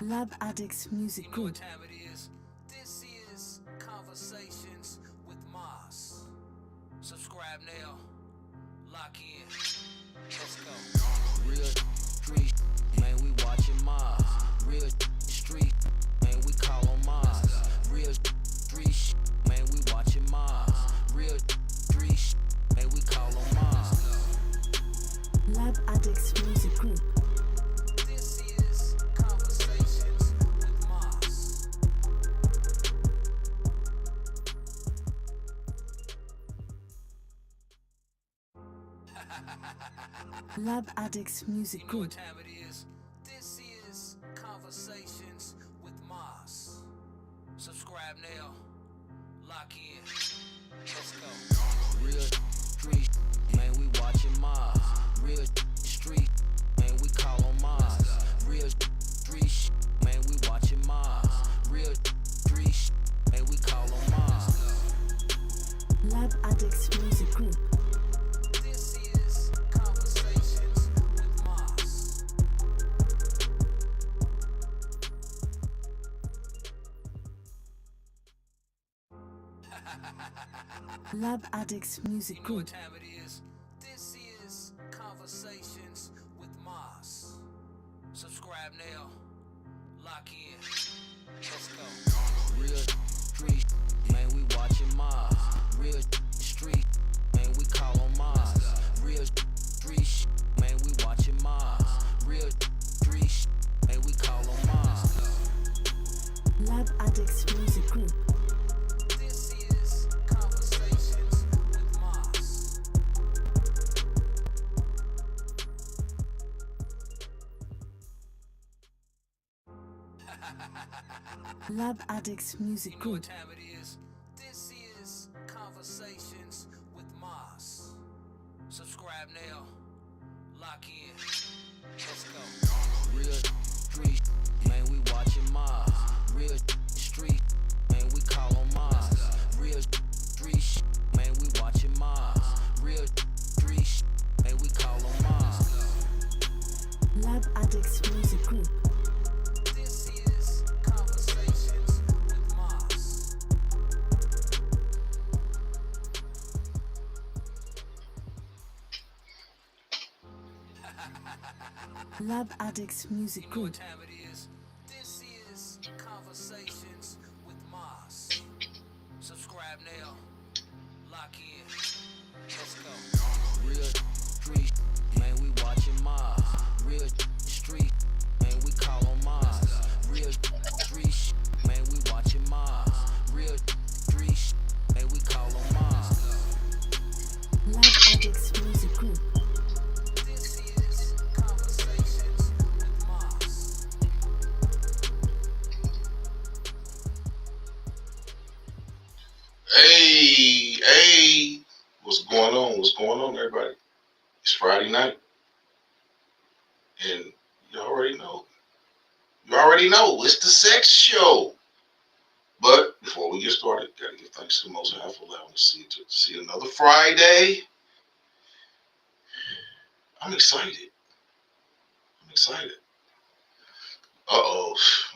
Lab Addicts Music You know Group. what time it is? This is Conversations with Mars. Subscribe now. Lock in. Let's go. Real street, man, we watching Mars. Real street, man, we call on Mars. Real street, man, we watching Mars. Real street, man, we call on Mars. Lab Addicts Music Group. This is Conversations with Mars. Lab Addicts Music You know what Group. time it is? This is Conversations with Mars. Subscribe now. Lock in. Let's go. Real street, man, we watching Mars. Real street, man, we call on Mars. Real street, man, we watching Mars. Real street, man, we call on Mars. Lab Addicts Music Group. This is Conversations with Mars. Lab Addicts Music You know what Group. time it is? This is Conversations with Mars. Subscribe now. Lock in. Let's go. Real street, man, we watching Mars. Real street, man, we call on Mars. Real street, man, we watching Mars. Real street, man, we call on Mars. Lab Addicts Music Group. This is Conversations with Mars. Lab Addicts Music You know what Group. time it is? This is Conversations with Mars. Subscribe now. Lock in. Let's go. Real street, man, we watching Mars. Real street, man, we call on Mars. Real street, man, we watching Mars. Real street, man, we call on Mars. Lab Addicts Music Group. This is Conversations with Mars. Lab Addicts Music You know what Group. time it is? This is Conversations with Mars. Subscribe now. Lock in. Let's go. Real street, man, we watching Mars. Real street, man, we call on Mars. Real street, man, we watching Mars. Real street, man, we call on Mars. Lab Addicts Music Group. This is Conversations with Mars. Hey, what's going on? What's going on, everybody? It's Friday night, and you already know. You already know it's the sex show. But before we get started, gotta give thanks to the Most High for allowing us to see another Friday. I'm excited. I'm excited.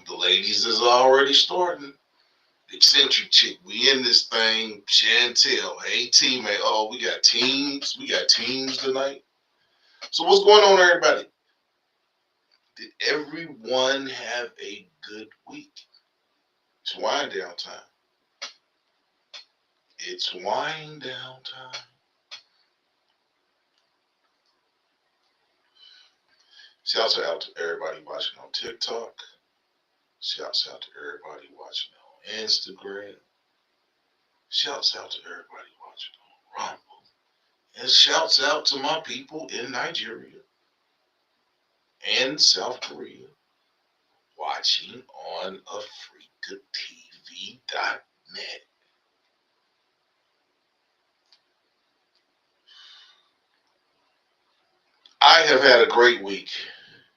The ladies is already starting. The eccentric chick, we in this thing. Chantel, hey teammate. Oh, we got teams. We got teams tonight. So what's going on, everybody? Did everyone have a good week? It's wind down time. It's wind down time. Shouts out to everybody watching on TikTok. Shouts out to everybody watching on Instagram. Shouts out to everybody watching on Rumble. And shouts out to my people in Nigeria and South Korea watching on AfrikaTV.net. I have had a great week.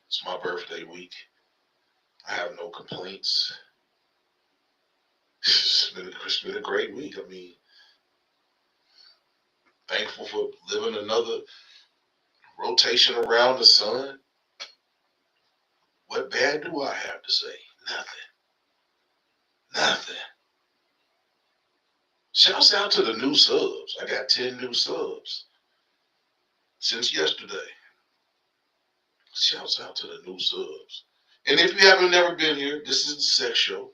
It's my birthday week. I have no complaints. It's been a great week. I mean, thankful for living another rotation around the sun. What bad do I have to say? Nothing. Shouts out to the new subs. I got 10 new subs since yesterday. Shouts out to the new subs. And if you haven't never been here, this is the sex show.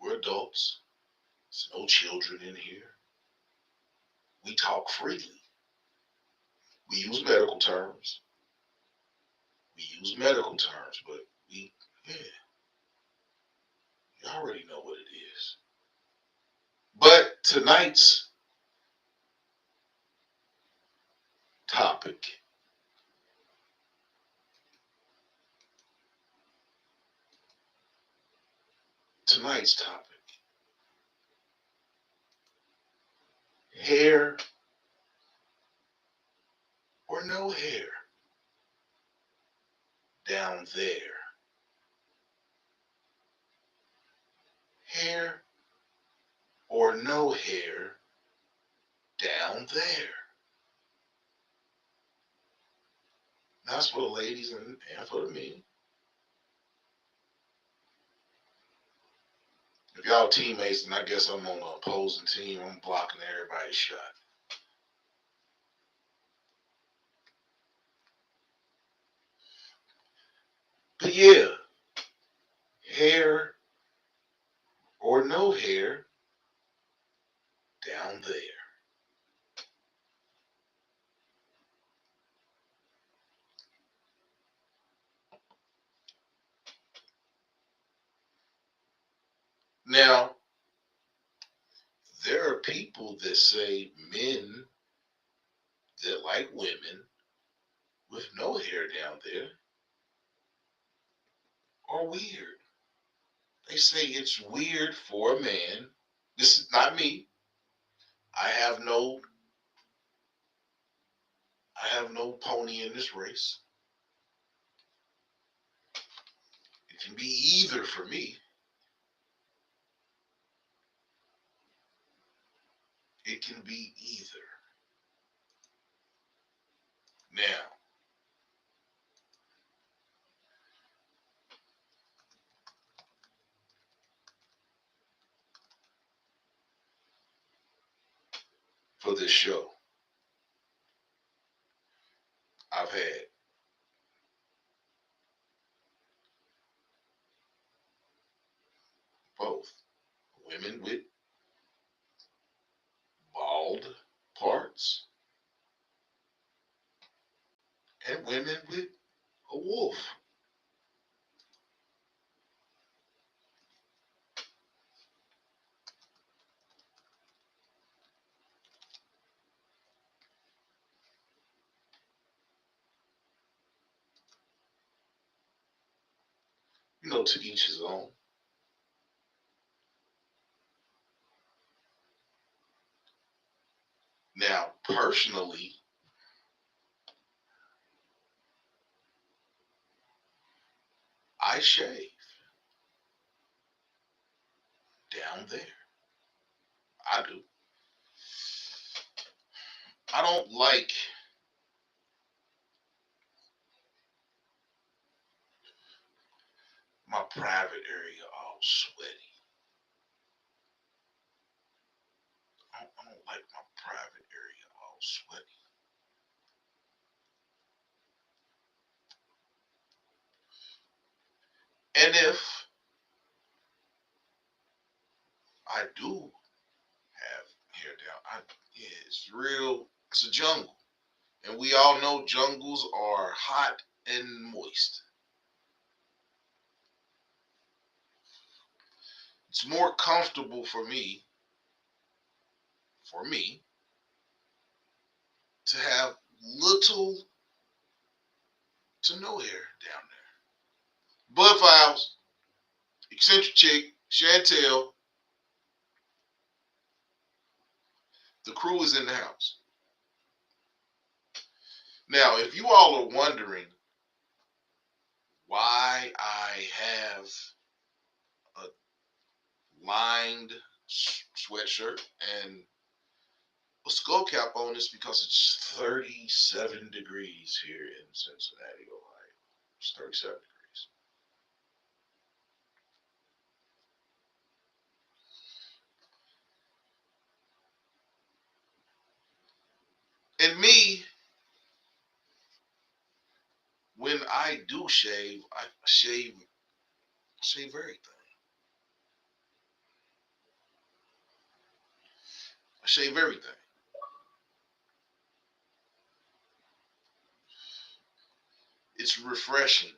We're adults. There's no children in here. We talk freely. We use medical terms. But yeah, you already know what it is. But tonight's topic, hair or no hair down there. Hair or no hair down there. That's for the ladies and for the men. If y'all teammates, and I guess I'm on the opposing team, I'm blocking everybody's shot. But yeah, hair or no hair down there. Now, there are people that say men that like women with no hair down there are weird. They say it's weird for a man. This is not me. I have no pony in this race. It can be either for me. It can be either. Now, for this show, I've had both women with bald parts and women with a wolf. To each his own. Now, personally, I shave down there. I do. I don't like my private area all sweaty. I don't like my private area all sweaty. And if I do have hair down, it's real. It's a jungle. And we all know jungles are hot and moist. It's more comfortable for me to have little to no hair down there. Bud Files, Eccentric Chick, Chantel, the crew is in the house. Now, if you all are wondering why I have a lined sweatshirt and a skull cap on, it's because it's 37 degrees here in Cincinnati, Ohio. It's 37 degrees. And me, when I do shave, I shave everything. I shave everything. It's refreshing.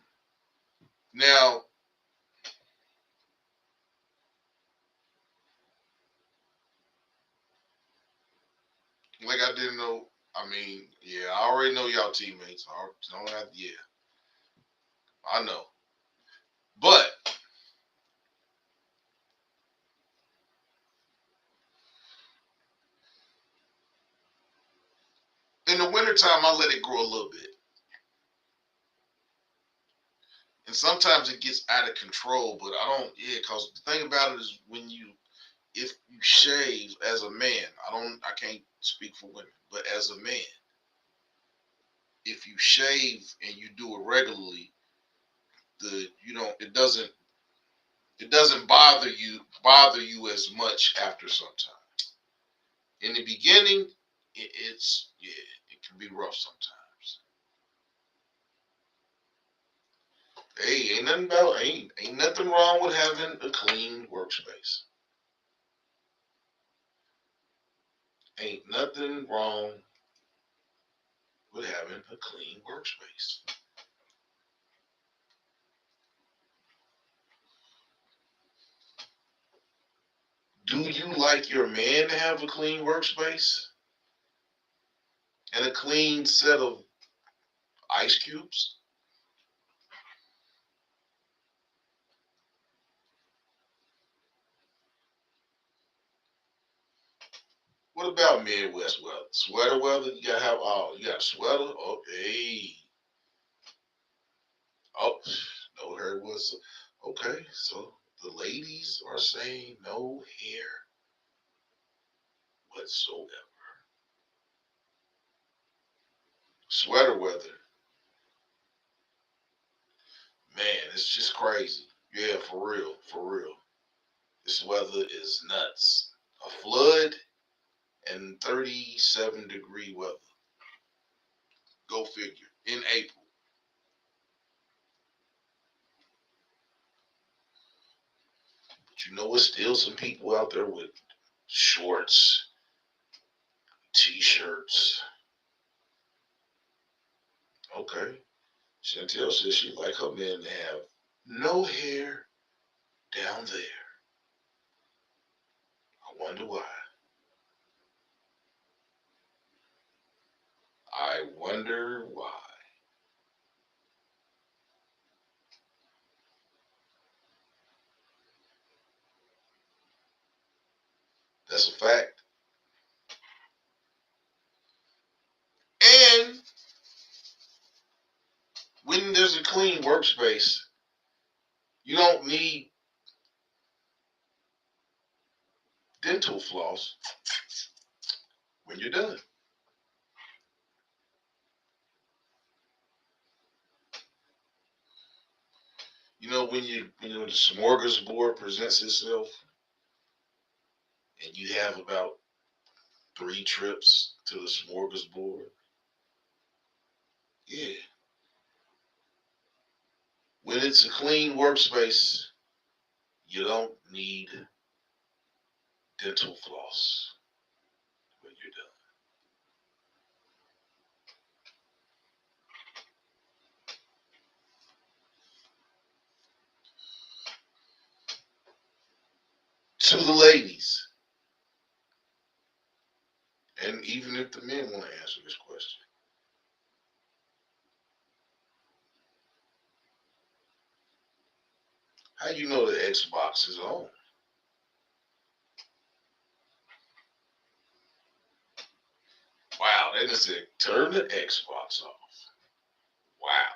Now, like I didn't know. I mean, yeah, I already know y'all teammates. I don't have. Yeah, I know. But in the wintertime, I let it grow a little bit. And sometimes it gets out of control, but I don't, yeah, because the thing about it is if you shave as a man, I can't speak for women, but as a man, if you shave and you do it regularly, it doesn't bother you as much after some time. In the beginning, it can be rough sometimes. Hey, ain't nothing wrong with having a clean workspace. Ain't nothing wrong with having a clean workspace. Do you like your man to have a clean workspace and a clean set of ice cubes? What about Midwest weather? Sweater weather? You gotta have you got a sweater? Okay. Oh, no hair was okay. So the ladies are saying no hair whatsoever. Sweater weather. Man, it's just crazy. Yeah, for real, for real. This weather is nuts. A flood and 37-degree weather. Go figure. In April. But you know, there's still some people out there with shorts, t-shirts. Okay. Chantel says she like her men to have no hair down there. I wonder why. I wonder why. That's a fact. And when there's a clean workspace, you don't need dental floss when you're done. You know, when the smorgasbord presents itself and you have about 3 trips to the smorgasbord, yeah. When it's a clean workspace, you don't need dental floss when you're done. To the ladies, and even if the men want to answer this question, how you know the Xbox is on? Wow, they just said turn the Xbox off. Wow,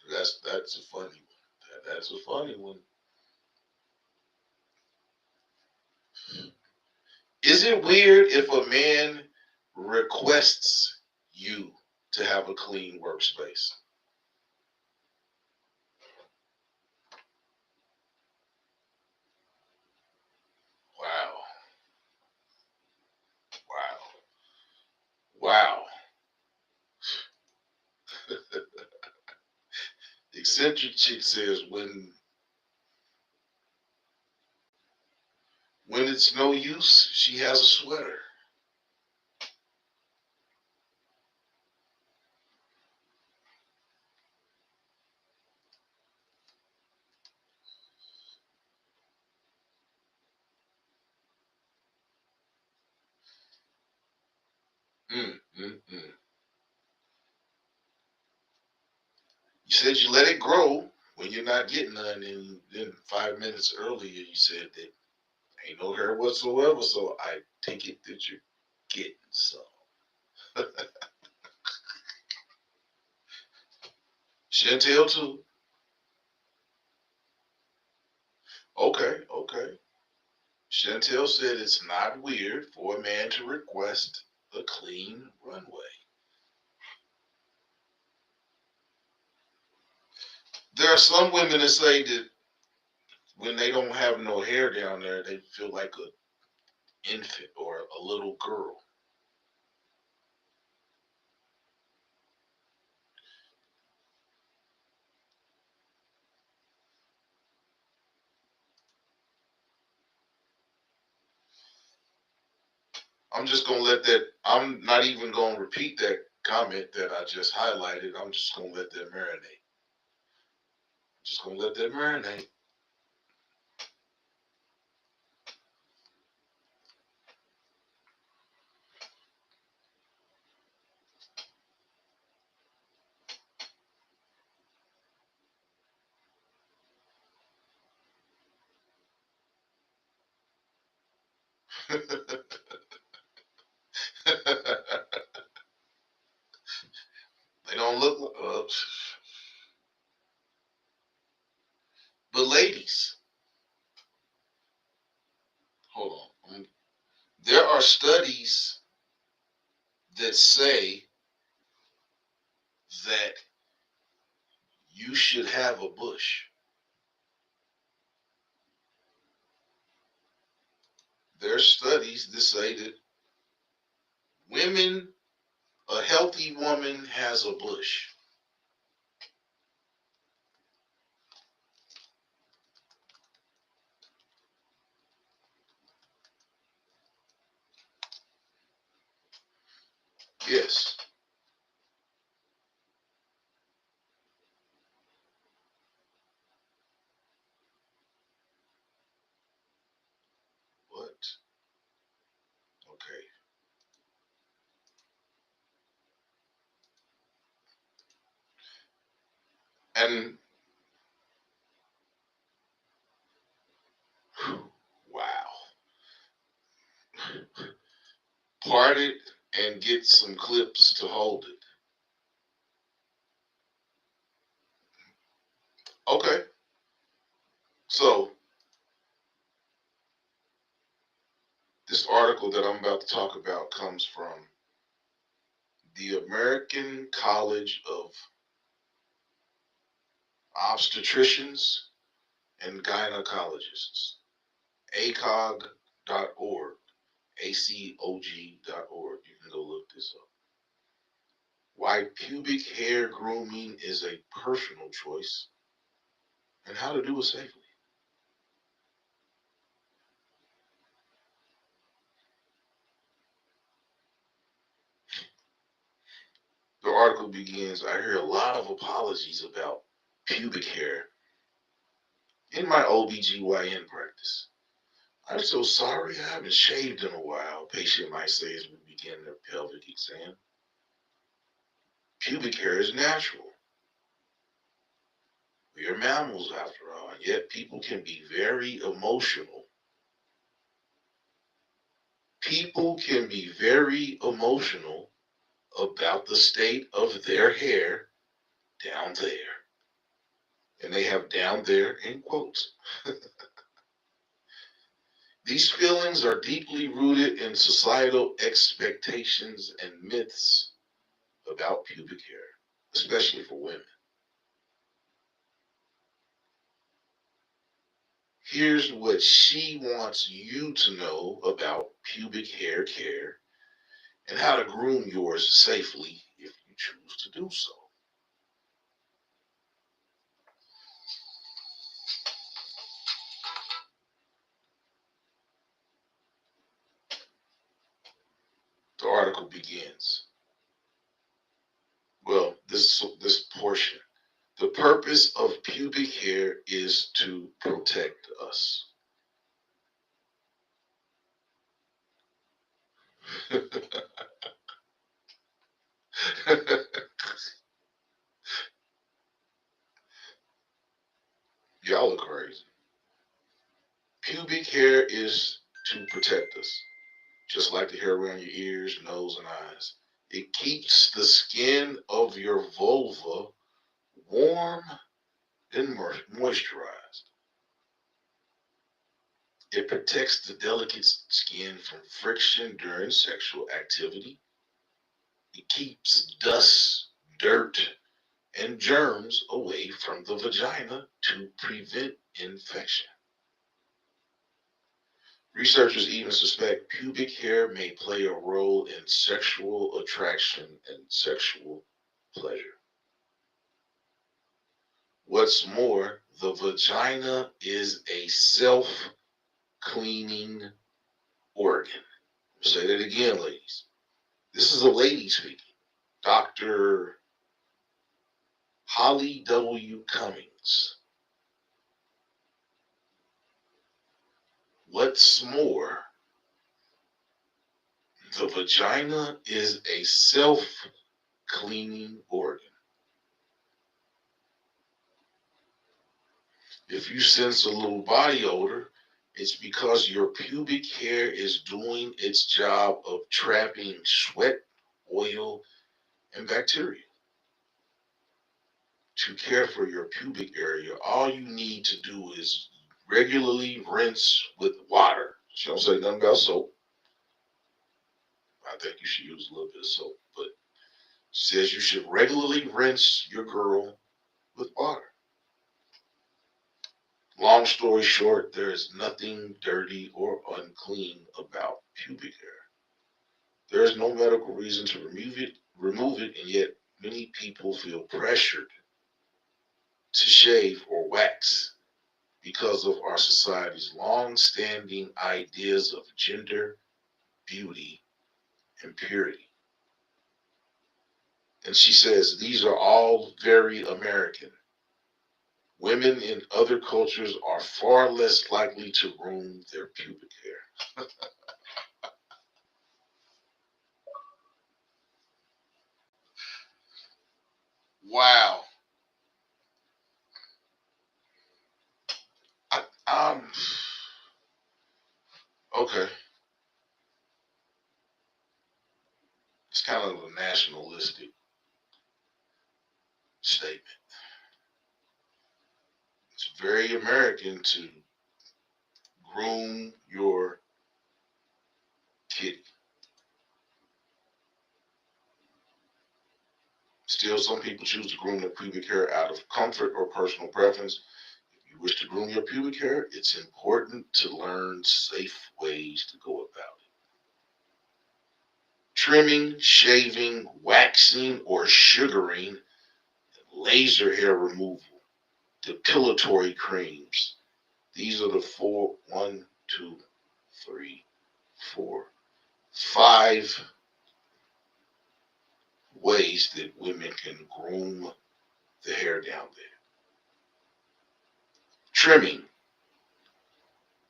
that's a funny one. That's a funny one. Is it weird if a man requests you to have a clean workspace. Wow. Wow. Wow. Eccentric Chick says when it's no use, she has a sweater. Mm, mm, mm. You said you let it grow when you're not getting none, and then 5 minutes earlier you said that ain't no hair whatsoever. So I take it that you're getting some. Chantel too. Okay, okay. Chantel said it's not weird for a man to request a clean runway. There are some women that say that when they don't have no hair down there, they feel like an infant or a little girl. I'm just gonna let that. I'm not even gonna repeat that comment that I just highlighted. I'm just gonna let that marinate. Just gonna let that marinate. They don't look. But ladies, hold on. There are studies that say that you should have a bush. There are studies that say that women, a healthy woman has a bush. Yes. What? Okay. And wow. Part it and get some clips to hold it. Okay. So this article that I'm about to talk about comes from the American College of Obstetricians and Gynecologists, ACOG.org, ACOG.org. You can go look this up. Why pubic hair grooming is a personal choice and how to do it safely. The article begins, I hear a lot of apologies about pubic hair in my OBGYN practice. I'm so sorry I haven't shaved in a while, patient might say as we begin their pelvic exam. Pubic hair is natural. We are mammals after all, and yet people can be very emotional. People can be very emotional about the state of their hair down there. And they have down there in quotes. These feelings are deeply rooted in societal expectations and myths about pubic hair, especially for women. Here's what she wants you to know about pubic hair care and how to groom yours safely if you choose to do so. The article begins. Well, this portion. The purpose of pubic hair is to protect us. Y'all are crazy. Pubic hair is to protect us, just like the hair around your ears, nose, and eyes. It keeps the skin of your vulva warm and moisturized. It protects the delicate skin from friction during sexual activity. It keeps dust, dirt, and germs away from the vagina to prevent infection. Researchers even suspect pubic hair may play a role in sexual attraction and sexual pleasure. What's more, the vagina is a self cleaning organ. I'll say that again, ladies. This is a lady speaking. Dr. Holly W. Cummings. What's more, the vagina is a self-cleaning organ. If you sense a little body odor, it's because your pubic hair is doing its job of trapping sweat, oil, and bacteria. To care for your pubic area, all you need to do is regularly rinse with water. She don't say nothing about soap. I think you should use a little bit of soap, but she says you should regularly rinse your girl with water. Long story short, there is nothing dirty or unclean about pubic hair. There is no medical reason to remove it, and yet many people feel pressured to shave or wax because of our society's long-standing ideas of gender, beauty, and purity. And she says these are all very American. Women in other cultures are far less likely to groom their pubic hair. Wow. I, um. Okay. It's kind of a nationalistic statement. It's very American to groom your kitty. Still, some people choose to groom their pubic hair out of comfort or personal preference. If you wish to groom your pubic hair, it's important to learn safe ways to go about it. Trimming, shaving, waxing, or sugaring, laser hair removal, depilatory creams. These are the 5 ways that women can groom the hair down there. Trimming.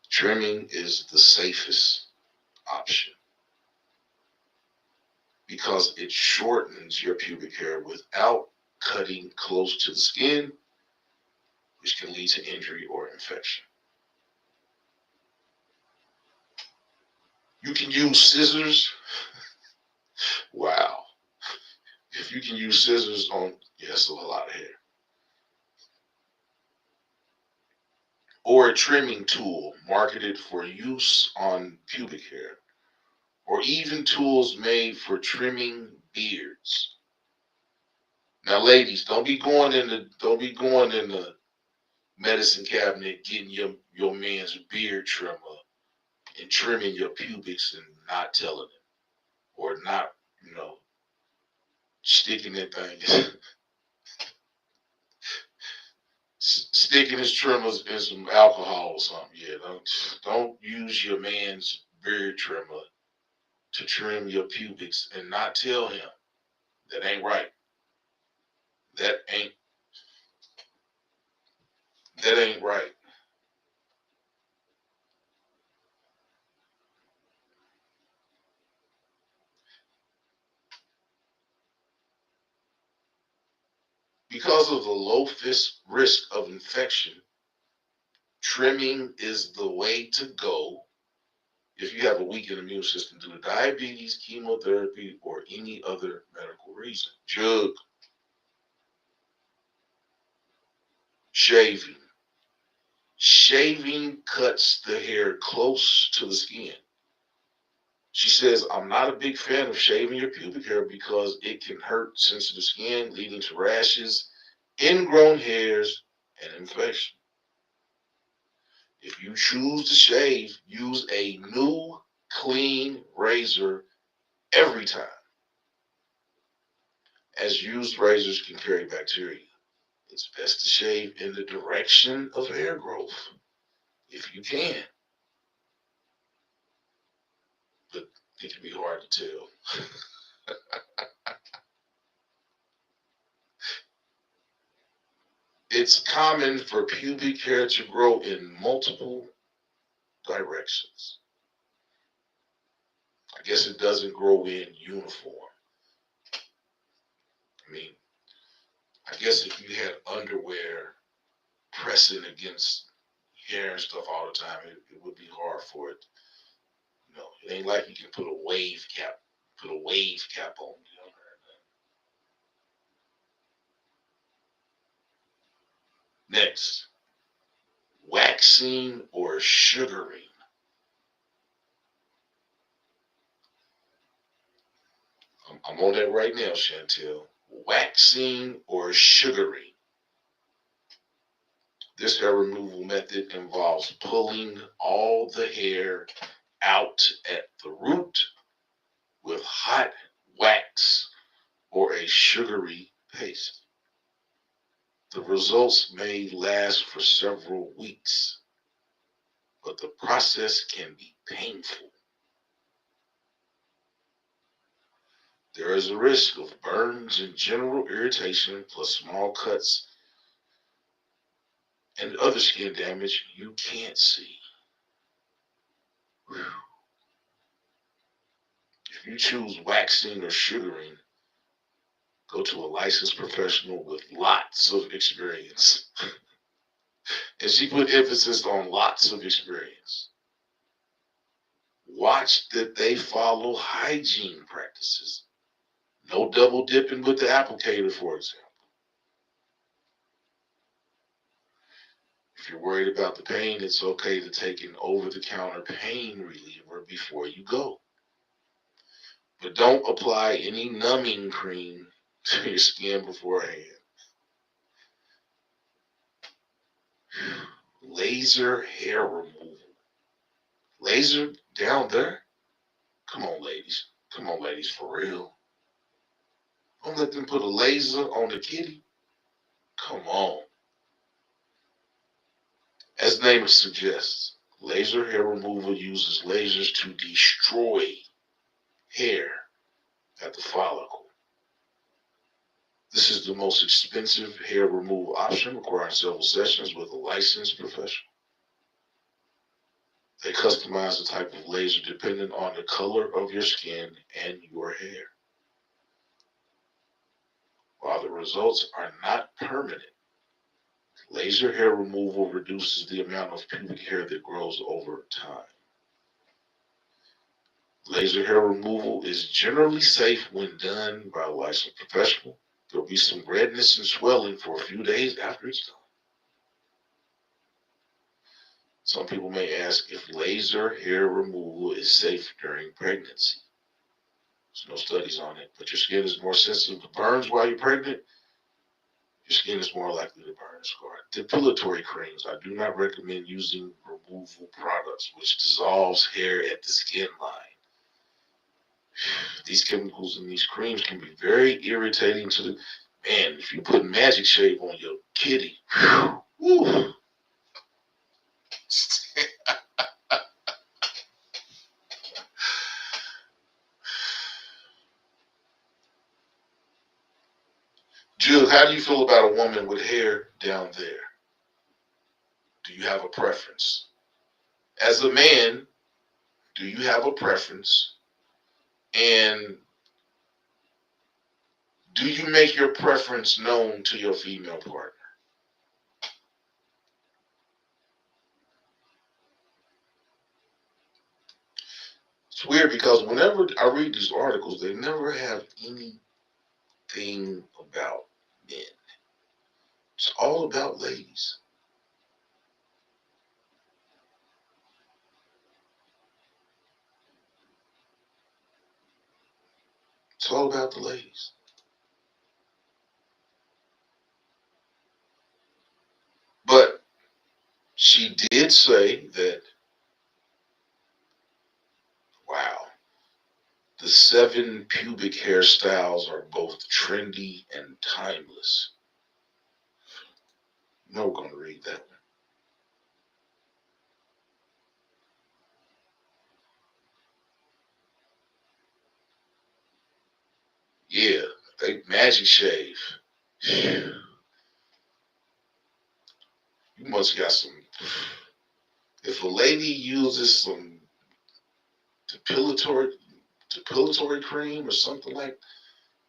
Trimming is the safest option because it shortens your pubic hair without cutting close to the skin, which can lead to injury or infection. You can use scissors. Wow. If you can use scissors on, yes, a lot of hair. Or a trimming tool marketed for use on pubic hair, or even tools made for trimming beards. Now, ladies, don't be going in the medicine cabinet getting your man's beard trimmer and trimming your pubics and not telling him, or not, you know, sticking that thing, sticking his trimmers in some alcohol or something. Yeah, don't use your man's beard trimmer to trim your pubics and not tell him. That ain't right. That ain't that ain't right. Because of the low risk of infection, trimming is the way to go if you have a weakened immune system due to diabetes, chemotherapy, or any other medical reason. Jug, shaving. Shaving cuts the hair close to the skin. She says, I'm not a big fan of shaving your pubic hair because it can hurt sensitive skin, leading to rashes, ingrown hairs, and infection. If you choose to shave, use a new, clean razor every time, as used razors can carry bacteria. It's best to shave in the direction of hair growth if you can, but it can be hard to tell. It's common for pubic hair to grow in multiple directions. I guess it doesn't grow in uniform. I mean, I guess if you had underwear pressing against hair and stuff all the time, it would be hard for it. You know, it ain't like you can put a wave cap on. You know? Next, waxing or sugaring. I'm on that right now, Chantel. Waxing or sugaring. This hair removal method involves pulling all the hair out at the root with hot wax or a sugary paste. The results may last for several weeks, but the process can be painful. There is a risk of burns and general irritation, plus small cuts and other skin damage you can't see. Whew. If you choose waxing or sugaring, go to a licensed professional with lots of experience. And she put emphasis on lots of experience. Watch that they follow hygiene practices. No double dipping with the applicator, for example. If you're worried about the pain, it's okay to take an over-the-counter pain reliever before you go. But don't apply any numbing cream to your skin beforehand. Laser hair removal. Laser down there? Come on, ladies. Come on, ladies, for real. Don't let them put a laser on the kitty. Come on. As the name suggests, laser hair removal uses lasers to destroy hair at the follicle. This is the most expensive hair removal option, requiring several sessions with a licensed professional. They customize the type of laser depending on the color of your skin and your hair. While the results are not permanent, laser hair removal reduces the amount of pubic hair that grows over time. Laser hair removal is generally safe when done by a licensed professional. There'll be some redness and swelling for a few days after it's done. Some people may ask if laser hair removal is safe during pregnancy. There's no studies on it, but your skin is more sensitive to burns while you're pregnant. your skin is more likely to burn and scar. Depilatory creams. I do not recommend using removal products which dissolves hair at the skin line. These chemicals in these creams can be very irritating to the man. If you put Magic Shave on your kitty, whew, Jill, how do you feel about a woman with hair down there? Do you have a preference? As a man, do you have a preference? And do you make your preference known to your female partner? It's weird because whenever I read these articles, they never have anything about men. It's all about ladies. It's all about the ladies. But she did say that, wow, the 7 pubic hairstyles are both trendy and timeless. No, we're going to read that one. Yeah, they Magic Shave. You must got some. If a lady uses some depilatory cream or something like,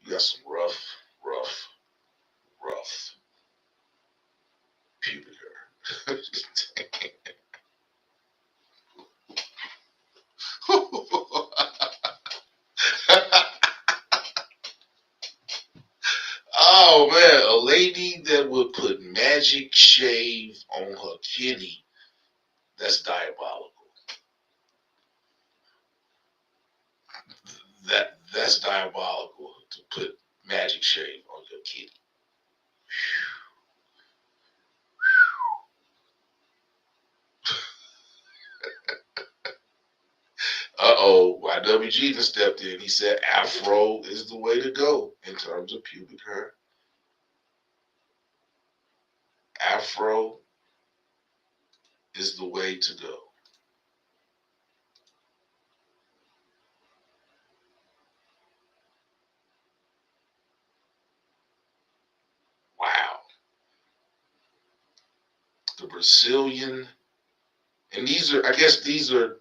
you got some rough pubic hair. Oh man, a lady that would put Magic Shave on her kitty, that's diabolical. That's diabolical to put Magic Shave on your kitty. Uh-oh, YWG just stepped in. He said Afro is the way to go in terms of pubic hair. Afro is the way to go. Wow. The Brazilian, and I guess these are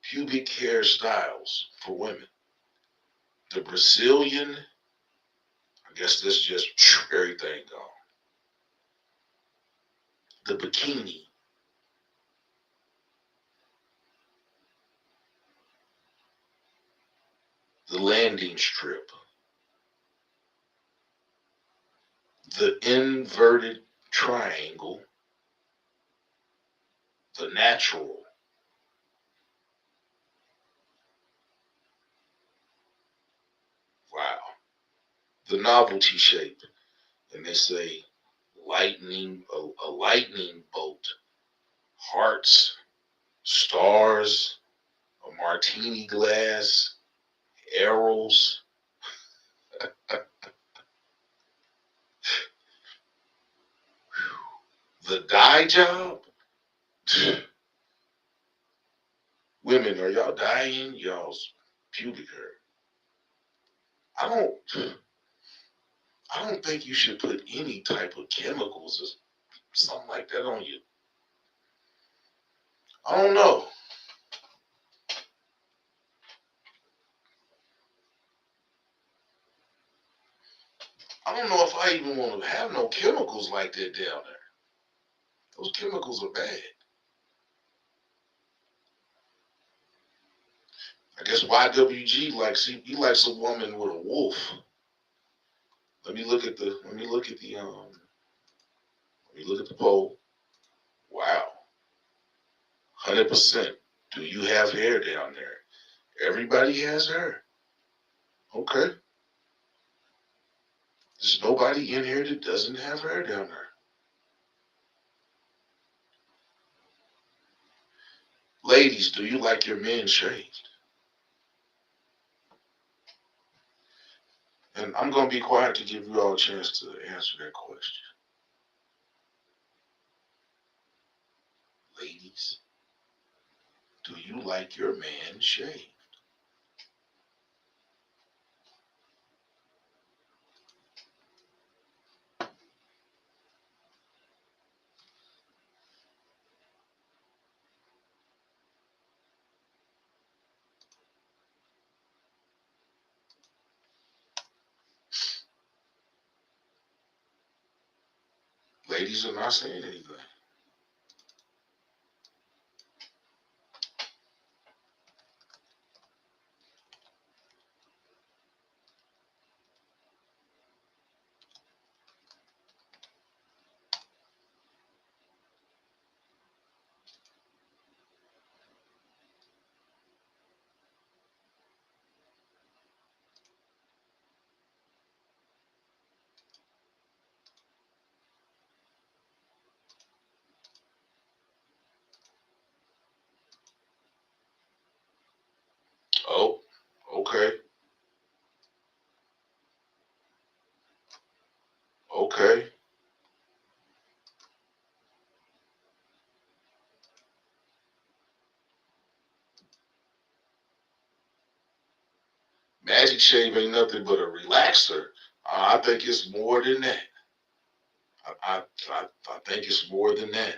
pubic hair styles for women. The Brazilian, I guess that's just everything gone. The bikini. The landing strip. The inverted triangle. The natural. Wow. The novelty shape. And they say a lightning bolt, hearts, stars, a martini glass, arrows. The dye job. Women, are y'all dyeing y'all's pubic hair? I don't think you should put any type of chemicals or something like that on you. I don't know. I don't know if I even want to have no chemicals like that down there. Those chemicals are bad. I guess YWG he likes a woman with a wolf. Let me look at the poll. Wow. 100%. Do you have hair down there? Everybody has hair. Okay. There's nobody in here that doesn't have hair down there. Ladies, do you like your men shaved? And I'm going to be quiet to give you all a chance to answer that question. Ladies, do you like your man shaved? Ladies are not saying anything. Oh, okay. Okay. Magic Shave ain't nothing but a relaxer. I think it's more than that. I think it's more than that.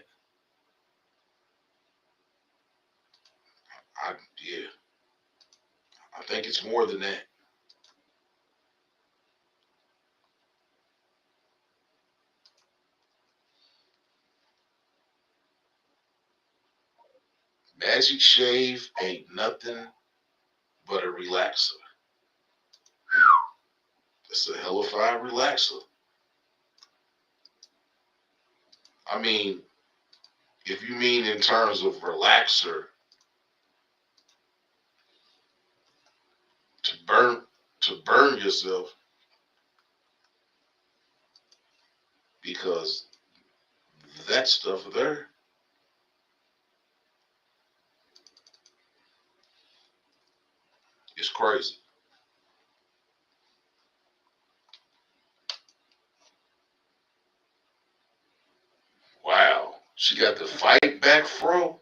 Yeah, I think it's more than that. Magic Shave ain't nothing but a relaxer. It's a hell of a fine relaxer. I mean, if you mean in terms of relaxer to burn yourself, because that stuff there is crazy. Wow. She got the fight back fro.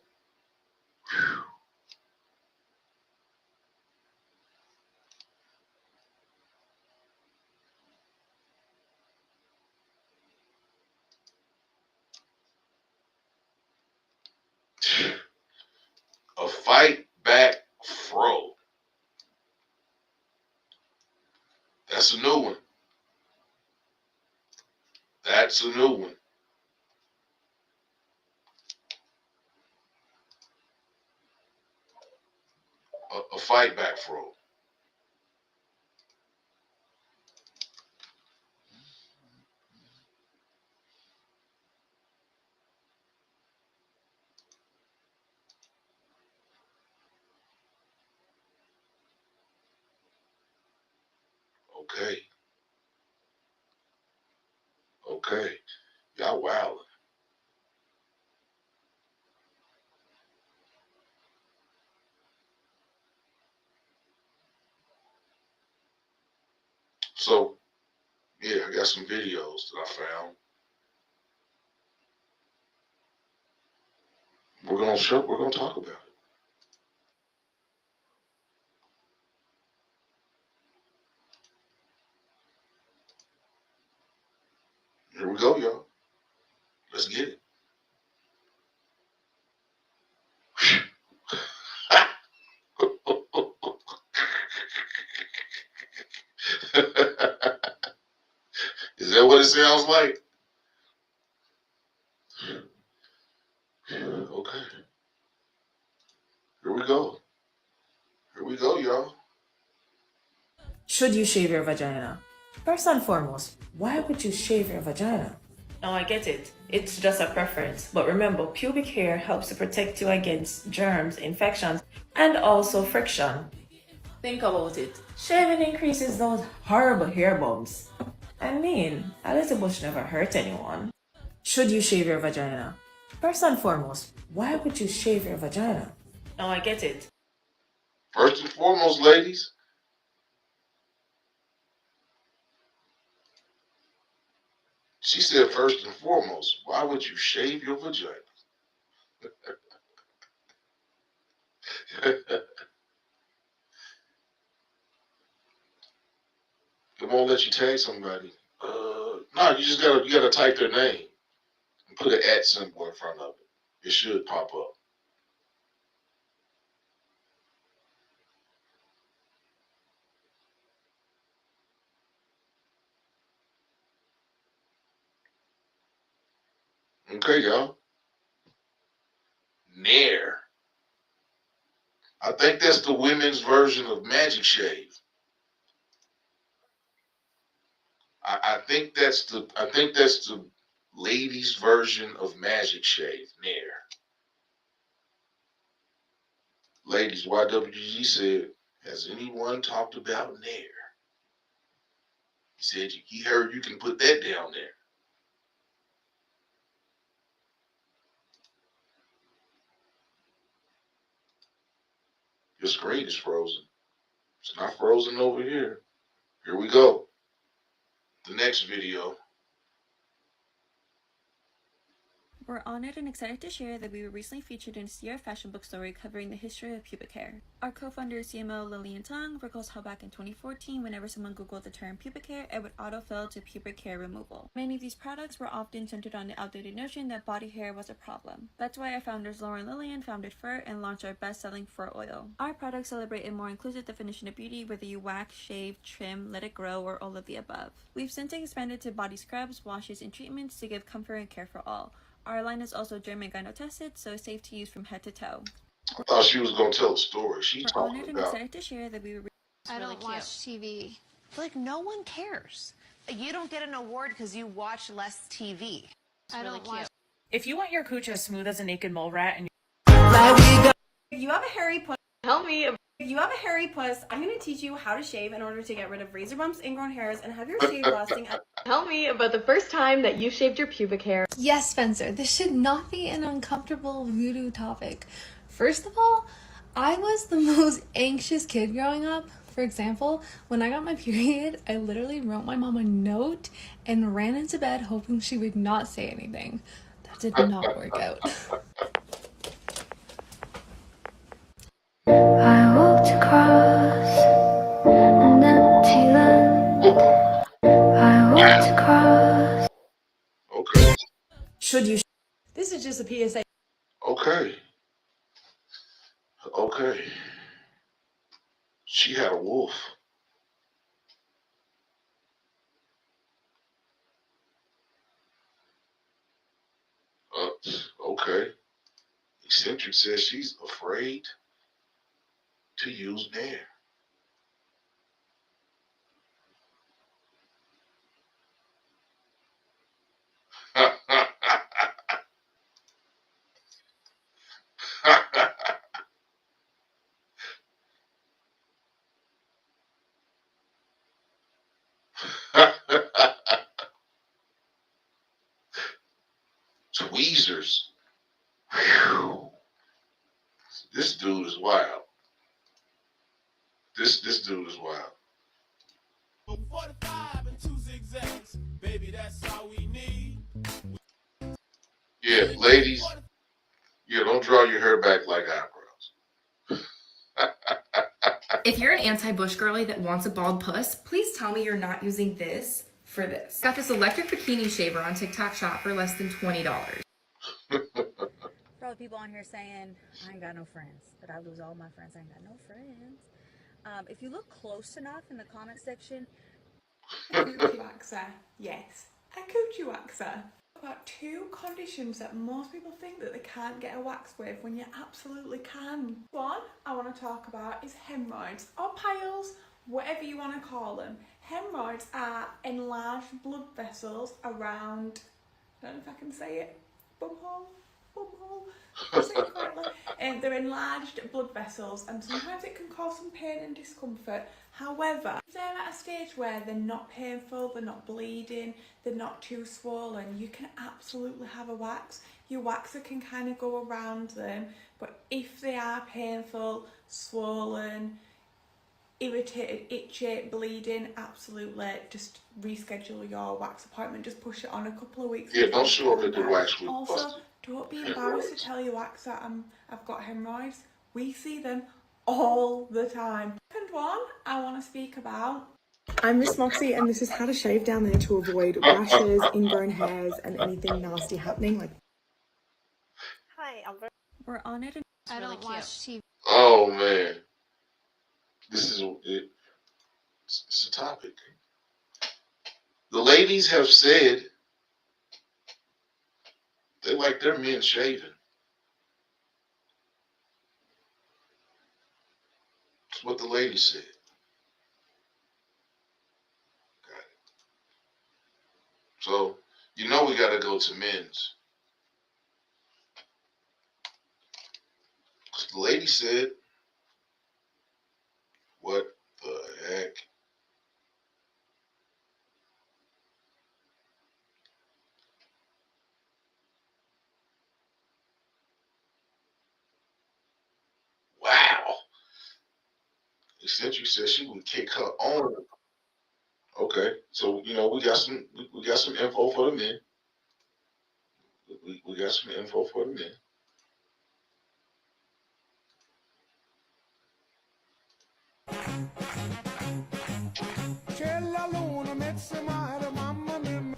A fight back fro. That's a new one. That's a new one. A fight back fro. Okay. Okay. Y'all wildin'. So yeah, I got some videos that I found. We're gonna talk about it. Here we go, y'all. Let's get it. Is that what it sounds like? Okay. Here we go. Here we go, y'all. Should you shave your vagina? First and foremost, why would you shave your vagina? Now I get it. It's just a preference. But remember, pubic hair helps to protect you against germs, infections, and also friction. Think about it. Shaving increases those horrible hair bumps. I mean, a little bush never hurt anyone. Should you shave your vagina? First and foremost, why would you shave your vagina? Now I get it. First and foremost, ladies, she said first and foremost, why would you shave your vagina? It won't let you tag somebody. No, you gotta type their name and put an @ symbol in front of it. It should pop up. Okay, y'all. Nair. I think that's the women's version of Magic Shave. I think that's the ladies' version of Magic Shave. Nair. Ladies, YWG said, has anyone talked about Nair? He said he heard you can put that down there. Your screen is frozen. It's not frozen over here. Here we go. The next video. We're honored and excited to share that we were recently featured in a Sierra Fashion Book story covering the history of pubic hair. Our co-founder CMO Lillian Tong recalls how back in 2014, whenever someone googled the term pubic hair, it would autofill to pubic hair removal. Many of these products were often centered on the outdated notion that body hair was a problem. That's why our founders Laura and Lillian founded Fur and launched our best-selling Fur Oil. Our products celebrate a more inclusive definition of beauty, whether you wax, shave, trim, let it grow, or all of the above. We've since expanded to body scrubs, washes, and treatments to give comfort and care for all. Our line is also German gyno tested, so safe to use from head to toe. I thought she was going to tell a story. She's We're honored talking and about. excited to share that we were. I don't watch TV. Like, no one cares. You don't get an award because you watch less TV. I don't watch. If you want your cooch as smooth as a naked mole rat and If you have a hairy puss, If you have a hairy puss, I'm going to teach you how to shave in order to get rid of razor bumps, ingrown hairs, and have your shave lasting. Tell me about the first time that you shaved your pubic hair. Yes, Spencer, this should not be an uncomfortable voodoo topic. First of all, I was the most anxious kid growing up. For example, when I got my period, I literally wrote my mom a note and ran into bed hoping she would not say anything. That did not work out. I walked across an empty land. I walked across. Okay. Should you? This is just a PSA. Okay. Okay. She had a wolf. Okay. Eccentric says she's afraid to use Nair. Tweezers. Whew. This dude is wild. This dude is wild. 45 and 2 zigzags, baby, that's all we need. Yeah, ladies. Yeah, don't draw your hair back like eyebrows. If you're an anti-bush girly that wants a bald puss, please tell me you're not using this for this. Got this electric bikini shaver on TikTok Shop for less than $20. For all the people on here saying, I ain't got no friends, but I lose all my friends, I ain't got no friends. If you look close enough in the comment section, A coochie waxer. Yes, a coochie waxer. About 2 conditions that most people think that they can't get a wax with when you absolutely can. One I want to talk about is hemorrhoids or piles, whatever you want to call them. Hemorrhoids are enlarged blood vessels around, I don't know if I can say it, bumhole. Say it correctly. They're enlarged blood vessels, and sometimes it can cause some pain and discomfort. However, if they're at a stage where they're not painful, they're not bleeding, they're not too swollen, you can absolutely have a wax. Your waxer can kind of go around them, but if they are painful, swollen, irritated, itchy, bleeding, absolutely just reschedule your wax appointment. Just push it on a couple of weeks. Yeah, don't show up at the wax with Also, busted don't be embarrassed to hemorrhoids. tell your waxer I've got hemorrhoids. We see them all the time. Second one I want to speak about. I'm Miss Moxie, and this is how to shave down there to avoid rashes, ingrown hairs, and anything nasty happening. Like, Hi, We're on it. And I really don't cute. watch TV. Oh man, this is it. It's a topic. The ladies have said they like their men shaving. That's what the ladies said. Got it. So you know we got to go to men's. 'Cause the lady said, "What the heck?" Wow. Except you said she would kick her own. Okay, so you know we got some info for the men. We got some info for the men.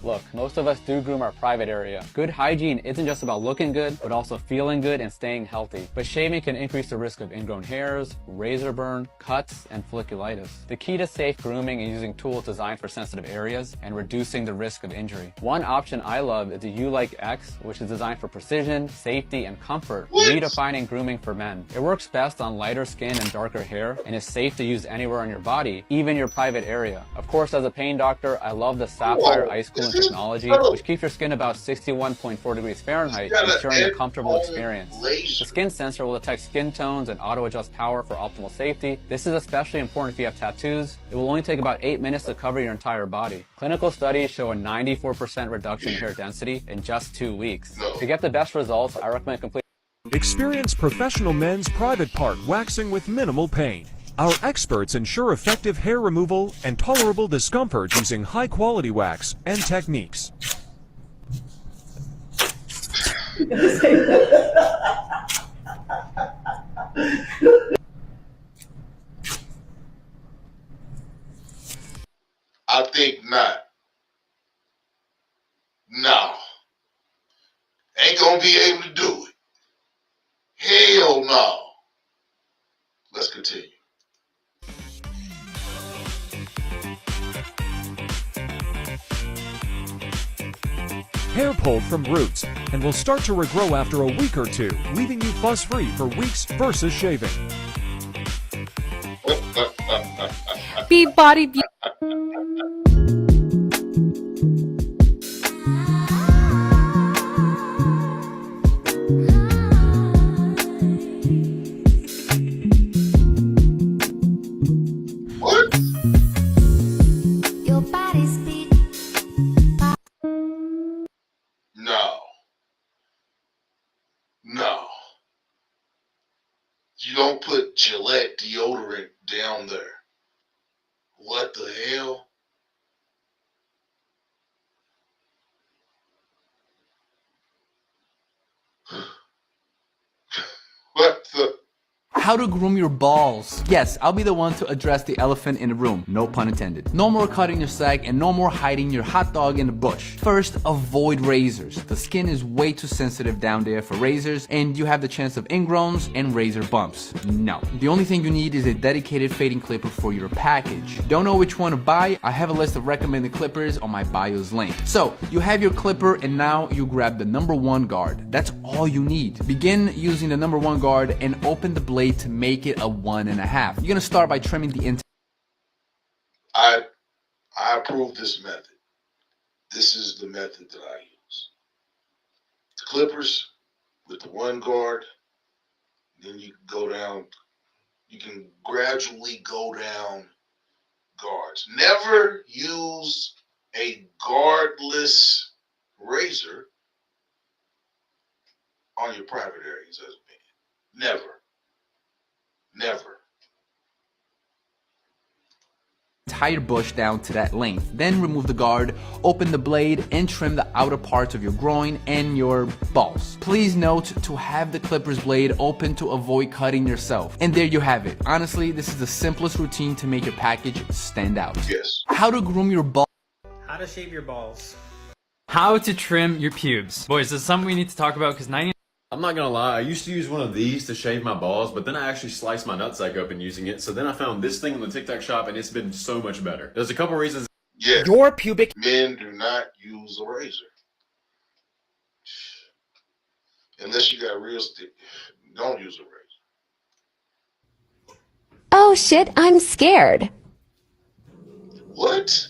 Look, most of us do groom our private area. Good hygiene isn't just about looking good, but also feeling good and staying healthy. But shaving can increase the risk of ingrown hairs, razor burn, cuts, and folliculitis. The key to safe grooming is using tools designed for sensitive areas and reducing the risk of injury. One option I love is the U-Like X, which is designed for precision, safety, and comfort, redefining grooming for men. It works best on lighter skin and darker hair, and is safe to use anywhere on your body, even your private area. Of course, as a pain doctor, I love the Sapphire Ice Cooling technology, which keeps your skin about 61.4 degrees Fahrenheit, ensuring a comfortable experience. The skin sensor will detect skin tones and auto-adjust power for optimal safety. This is especially important if you have tattoos. It will only take about 8 minutes to cover your entire body. Clinical studies show a 94% reduction in hair density in just 2 weeks. To get the best results, I recommend completing. Experience professional men's private part waxing with minimal pain. Our experts ensure effective hair removal and tolerable discomfort using high-quality wax and techniques. I think not. No. Ain't gonna be able to do it. Hell no. Let's continue. Hair pulled from roots and will start to regrow after a week or two, leaving you fuss-free for weeks versus shaving. Be body beauty. What? Your body's beat. No. No. You don't put Gillette deodorant down there. What the hell? What the? How to groom your balls. Yes, I'll be the one to address the elephant in the room, no pun intended. No more cutting your sack and no more hiding your hot dog in the bush. First, avoid razors. The skin is way too sensitive down there for razors, and you have the chance of ingrowns and razor bumps. No. The only thing you need is a dedicated fading clipper for your package. Don't know which one to buy? I have a list of recommended clippers on my bio's link. So, you have your clipper and now you grab the number 1 guard. That's all you need. Begin using the number 1 guard and open the blade to make it a 1.5. You're gonna start by trimming the inside. I approve this method. This is the method that I use. The clippers with the 1 guard, Then you go down. You can gradually go down guards. Never use a guardless razor on your private areas as a man. Never. Never. Tie your bush down to that length. Then remove the guard, open the blade, and trim the outer parts of your groin and your balls. Please note to have the clipper's blade open to avoid cutting yourself. And there you have it. Honestly, this is the simplest routine to make your package stand out. Yes. How to groom your balls. How to shave your balls. How to trim your pubes. Boys, this is something we need to talk about because 90. I'm not gonna lie, I used to use one of these to shave my balls, but then I actually sliced my nutsack open using it. So then I found this thing in the TikTok shop and it's been so much better. There's a couple reasons. Yeah. Your pubic. Men do not use a razor. Unless you got a real stick. Don't use a razor. Oh shit, I'm scared. What?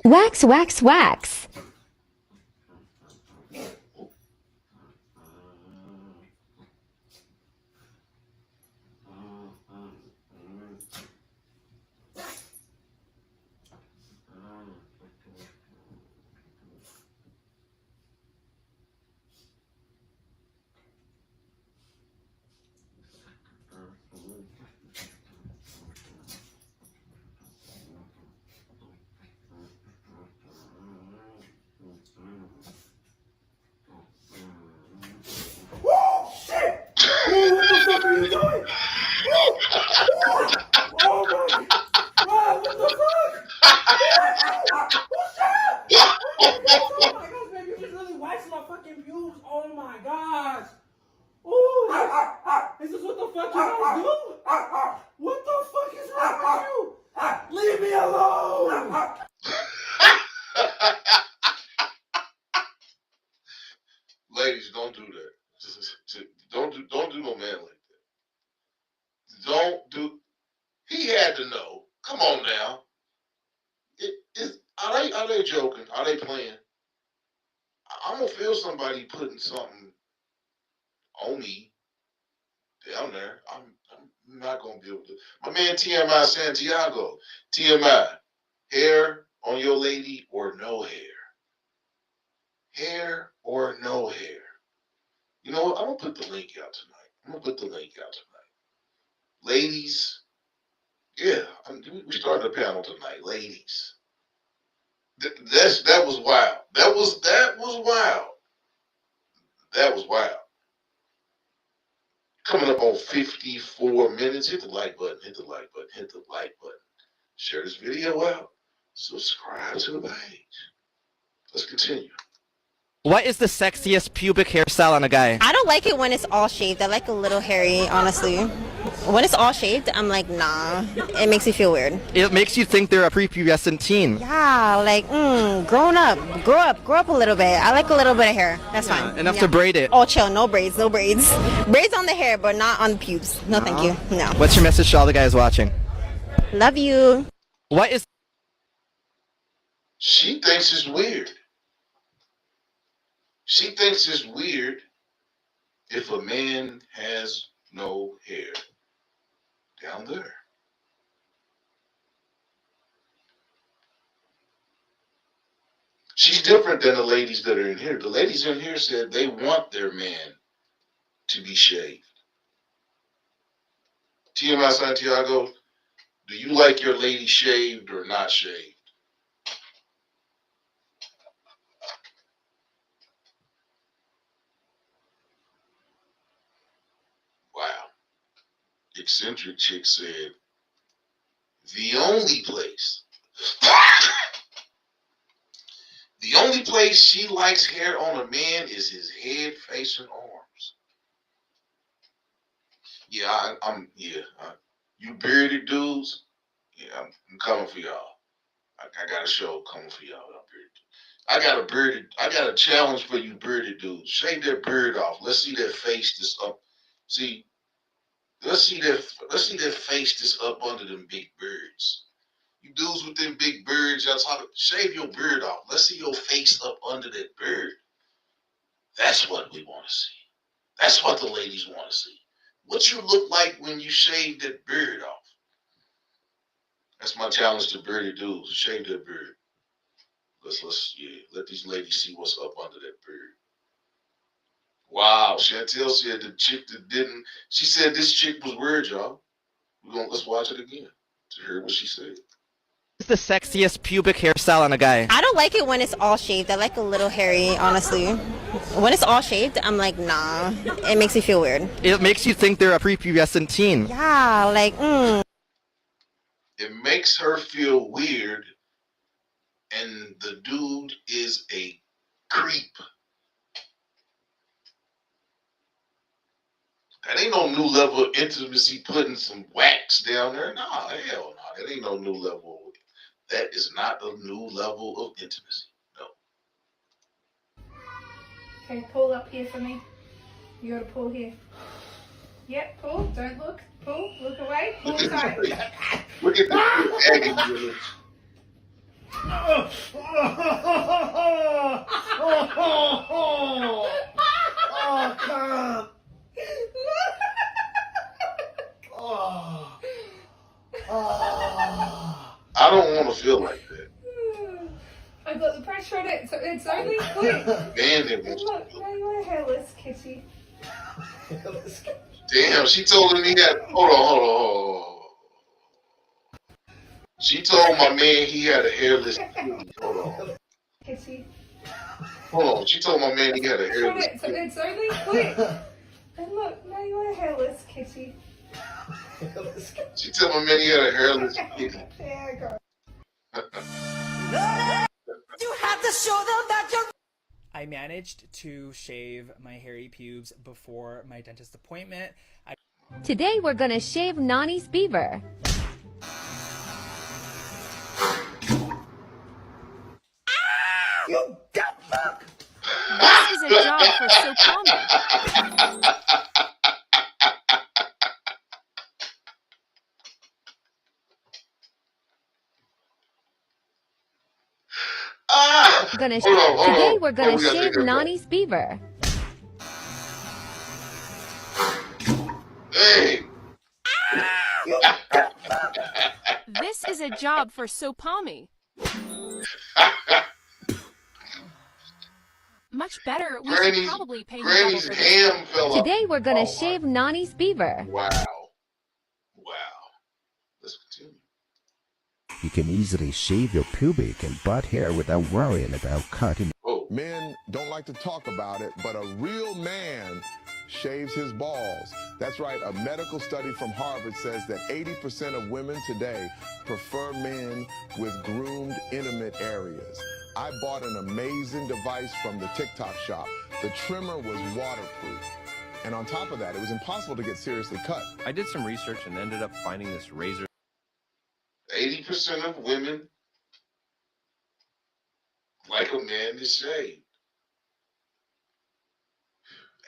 Wax, wax, wax. What the fuck are you doing? Oh my God, what the fuck? Oh my gosh, baby, you just really waxed my fucking pubes. Oh my gosh. Ooh, is this what the fuck you guys do? What the fuck is wrong with you? Leave me alone. Ladies, don't do that. Don't do no man like that. Don't do. He had to know. Come on now. Are they joking? Are they playing? I'm gonna feel somebody putting something on me down there. I'm not gonna be able to. My man TMI Santiago. TMI. Hair on your lady or no hair? Hair or no hair? You know what? I'm gonna put the link out tonight. Ladies, yeah, we started a panel tonight. Ladies, that was wild. That was wild. That was wild. Coming up on 54 minutes. Hit the like button. Share this video out. Subscribe to the page. Let's continue. What is the sexiest pubic hairstyle on a guy? I don't like it when it's all shaved. I like a little hairy, honestly. When it's all shaved, I'm like, nah. It makes me feel weird. It makes you think they're a prepubescent teen. Yeah, like, grown up. Grow up a little bit. I like a little bit of hair. That's fine. Enough to braid it. Oh, chill. No braids. Braids on the hair, but not on the pubes. No, thank you. No. What's your message to all the guys watching? Love you. What is... She thinks it's weird. She thinks it's weird if a man has no hair down there. She's different than the ladies that are in here. The ladies in here said they want their man to be shaved. TMI Santiago, do you like your lady shaved or not shaved? Wow. Eccentric chick said, the only place she likes hair on a man is his head, face, and arms. Yeah, you bearded dudes, yeah, I'm coming for y'all. I got a show coming for y'all. I got a challenge for you bearded dudes. Shave that beard off. Let's see that face. See, Let's see that face that's up under them big birds. You dudes with them big birds, y'all talking, shave your beard off. Let's see your face up under that bird. That's what we want to see. That's what the ladies want to see. What you look like when you shave that beard off. That's my challenge to bearded dudes. Shave that beard. Let these ladies see what's up under that beard. Wow, Chantel said the chick that didn't. She said this chick was weird, y'all. Let's watch it again to hear what she said. It's the sexiest pubic hairstyle on a guy. I don't like it when it's all shaved. I like a little hairy, honestly. When it's all shaved, I'm like, nah. It makes me feel weird. It makes you think they're a prepubescent teen. Yeah, like, It makes her feel weird, and the dude is a creep. That ain't no new level of intimacy putting some wax down there. Nah, hell no. That ain't no new level. That is not a new level of intimacy. No. Okay, pull up here for me. You gotta pull here. Yep, pull. Don't look. Pull. Look away. Pull tight. Look at this agony. Oh, come. I don't want to feel like that. I've got the pressure on it, so it's only quick. Man, it was. Look, now you're a hairless kitty. Damn, she told him he had. Hold on. She told my man he had a hairless kitty. Hold on. Kitty. Hold on. She told my man he had a Pressure on hairless it, so kitty. it's only quick. And look, now you're a hairless kitty. She told my man he had a hairless kitty. There I go. You have to show them that you're. I managed to shave my hairy pubes before my dentist appointment. Today we're gonna shave Nani's beaver. You dumb fuck! This is a job for Sopami. Today we're gonna shave Nani's beaver. Hey! This is a job for Sopami. Much better. We should probably pay you double Granny's for ham this. fell off. Today we're gonna shave Nani's beaver. Wow. Let's continue. You can easily shave your pubic and butt hair without worrying about cutting. Men don't like to talk about it, but a real man shaves his balls. That's right, a medical study from Harvard says that 80% of women today prefer men with groomed intimate areas. I bought an amazing device from the TikTok shop. The trimmer was waterproof. And on top of that, it was impossible to get seriously cut. I did some research and ended up finding this razor. 80% of women like a man to shave.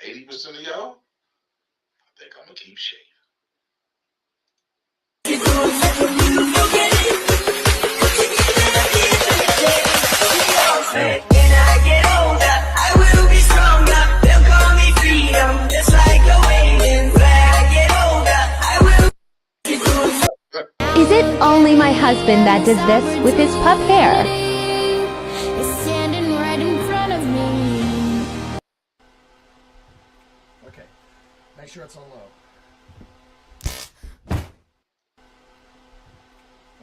80% of y'all, I think I'm gonna keep shaving. When I get older, I will be stronger. They'll call me freedom, just like the waving. When I get older, I will. Is it only my husband that does this with his pup hair? It's standing right in front of me. Okay, make sure it's on low.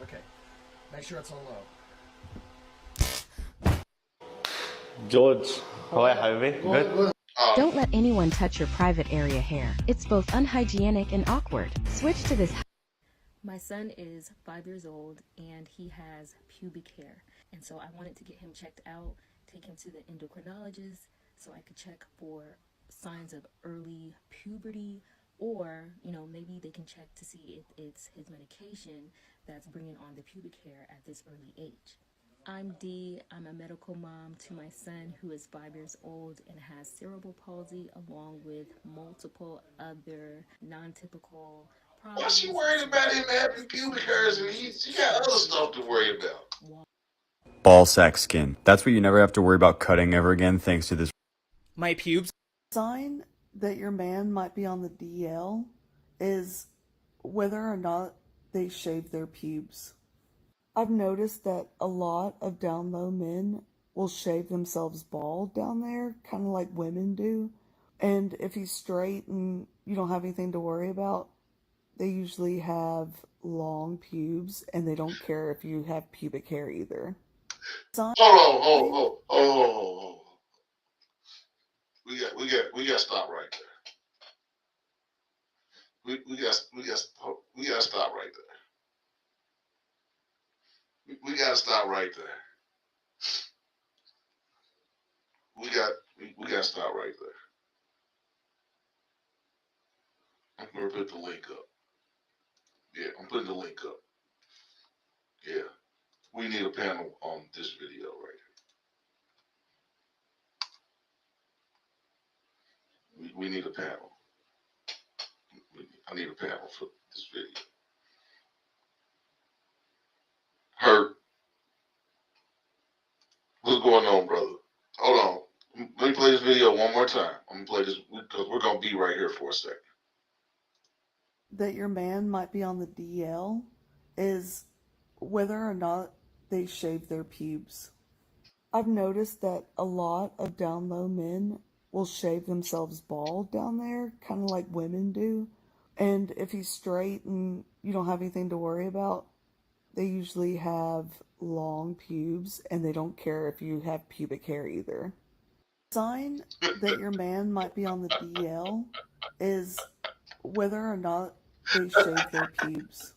Okay, make sure it's on low. George, how are you? Good? Don't let anyone touch your private area hair. It's both unhygienic and awkward. Switch to this. My son is 5 years old and he has pubic hair. And so I wanted to get him checked out, take him to the endocrinologist so I could check for signs of early puberty, or, you know, maybe they can check to see if it's his medication that's bringing on the pubic hair at this early age. I'm Dee. I'm a medical mom to my son who is 5 years old and has cerebral palsy along with multiple other non-typical problems. What's she worried about him having pubic hairs and he got other stuff to worry about? Ball sack skin. That's what you never have to worry about cutting ever again thanks to this. My pubes. Sign that your man might be on the DL is whether or not they shave their pubes. I've noticed that a lot of down low men will shave themselves bald down there, kind of like women do. And if he's straight and you don't have anything to worry about, they usually have long pubes and they don't care if you have pubic hair either. Hold on. We got to stop right there. We got to stop right there. We got to stop right there. We got to stop right there. I'm going to put the link up. Yeah, I'm putting the link up. Yeah. We need a panel on this video right here. We need a panel. I need a panel for this video. Hurt. What's going on, brother? Hold on. Let me play this video one more time. I'm going to play this because we're going to be right here for a second. That your man might be on the DL is whether or not they shave their pubes. I've noticed that a lot of down low men will shave themselves bald down there, kind of like women do. And if he's straight and you don't have anything to worry about, they usually have long pubes and they don't care if you have pubic hair either. Sign that your man might be on the DL is whether or not they shave their pubes.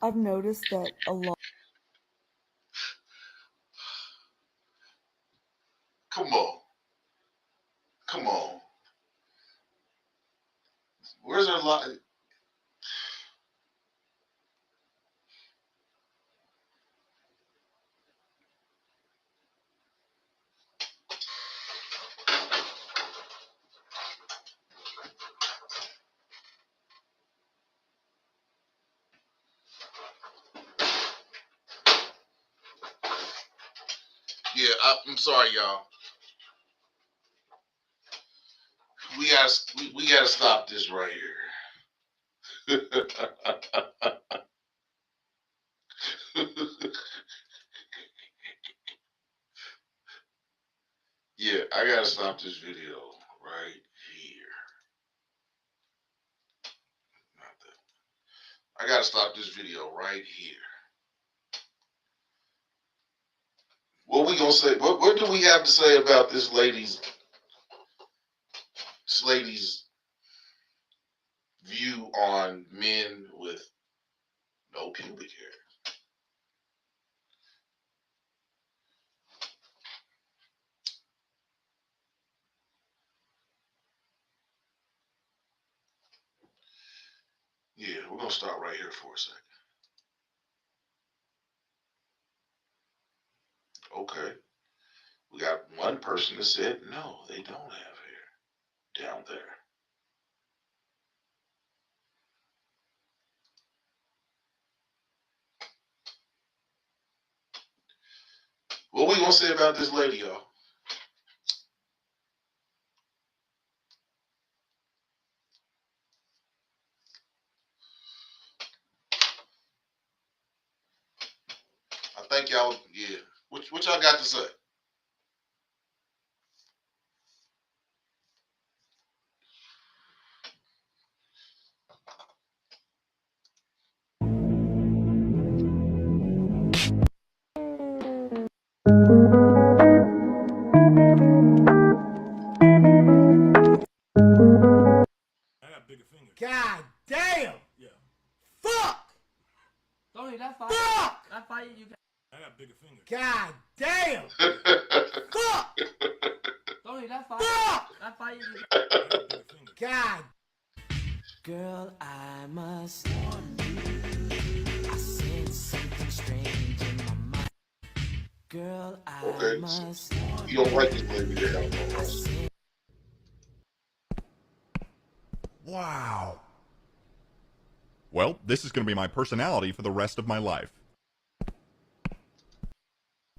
I've noticed that a lot. Come on. Where's our lot? Yeah, I'm sorry, y'all. We gotta stop this right here. Yeah, I gotta stop this video right here. Not that. I gotta stop this video right here. What we gonna say? What do we have to say about this lady's view on men with no pubic hair? Yeah, we're gonna start right here for a second. Okay. We got one person that said no, they don't have hair down there. What we gonna say about this lady, y'all? I think y'all, yeah. What y'all got to say? God damn! Yeah. Fuck! Tony, that fight. Fuck! That fight you got. I got bigger fingers. God damn! Fuck! Tony, that fight. Fuck! That fight you got. God. Girl, I must warn you, I sense something strange in my mind. Okay, so you don't like this movie that have no balls. Wow. Well, this is going to be my personality for the rest of my life.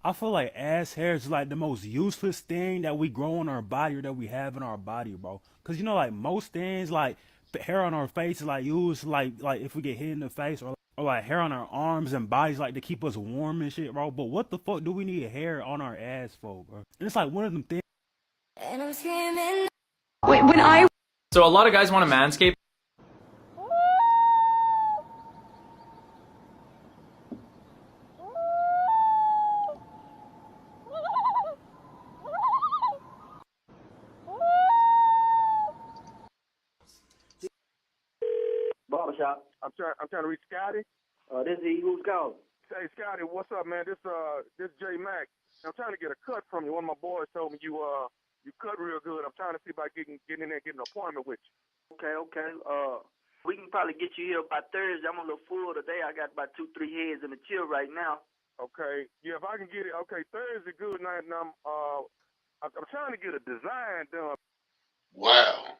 I feel like ass hair is like the most useless thing that we grow on our body or that we have in our body, bro. Cause you know, like most things, like the hair on our face is like used, like if we get hit in the face, or like hair on our arms and bodies, like to keep us warm and shit, bro. But what the fuck do we need hair on our ass for, bro? And it's like one of them things. And I'm screaming. Wait, So a lot of guys want to manscape. Barbershop. I'm trying to reach Scotty. This is he. Who's calling? Hey Scotty, what's up, man? This J Mac. I'm trying to get a cut from you. One of my boys told me you cut real good. I'm trying to see if I can get in there and get an appointment with you. Okay. We can probably get you here by Thursday. I'm a little full today. I got about 2-3 heads in the chill right now. Okay. Yeah, if I can get it. Okay, Thursday good night. And I'm trying to get a design done. Wow.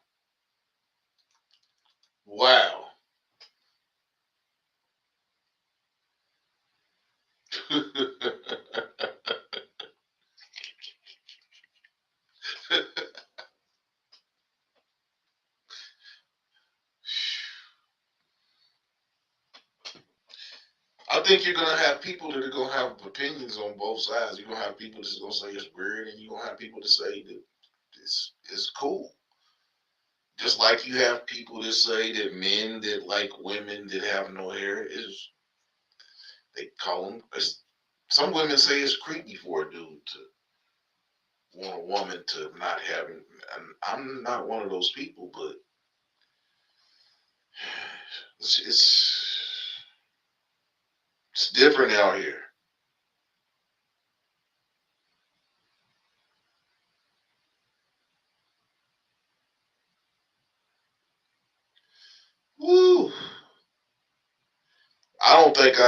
I think you're gonna have people that are gonna have opinions on both sides. You're gonna have people that's gonna say it's weird, and you're gonna have people that say that it's cool. Just like you have people that say that men that like women that have no hair is, they call them. Some women say it's creepy for a dude to want a woman to not have. And I'm not one of those people, but it's different out here. Woo! I don't think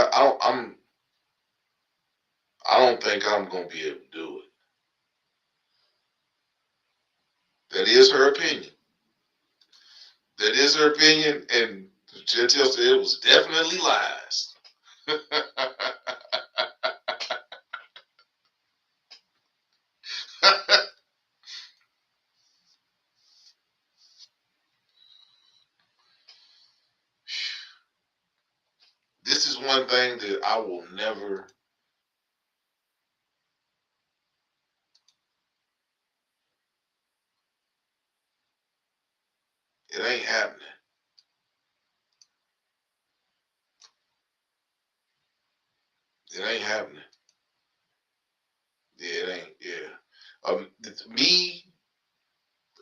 I'm gonna be able to do it. That is her opinion. And Chantel said it was definitely lies. This is one thing that I will never. It ain't happening. It ain't happening. Yeah, it ain't. Yeah. Me,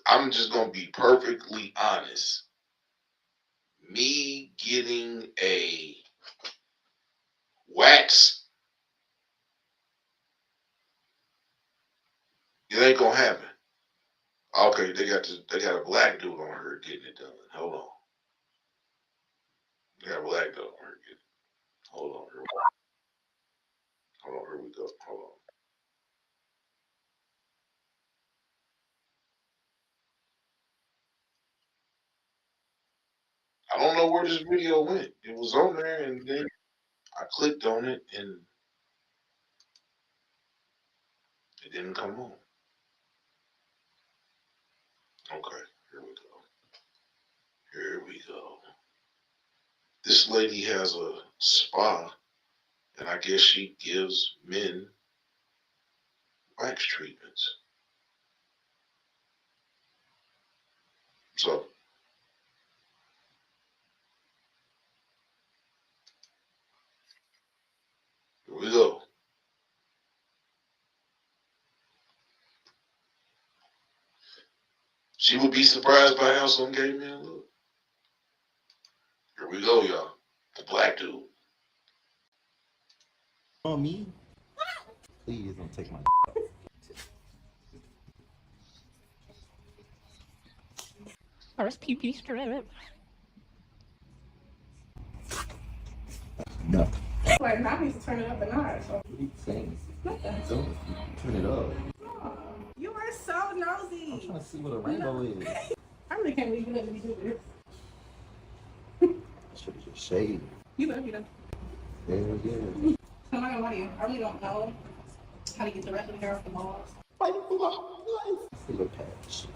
I'm just gonna be perfectly honest. Me getting a wax, it ain't gonna happen. Okay, they got a black dude on her getting it done. Hold on. They got a black dude on her getting it. Hold on. Here we go. Hold on. I don't know where this video went. It was on there, and then I clicked on it, and it didn't come on. Okay, here we go. This lady has a spa, and I guess she gives men wax treatments. So here we go. She would be surprised by how some gay men look. Here we go, y'all. The black dude. On me? Please don't take my First pee strip. No. Like, now I need to turn it up a notch. What are you saying? Nothing. Don't turn it up. You are so nosy. I'm trying to see what a rainbow is. I really can't believe you let me do this. I should have just shaved. You love me though. Hell yeah. I'm not gonna lie to you. I really don't know how to get the rest of the hair off the balls. See the patch.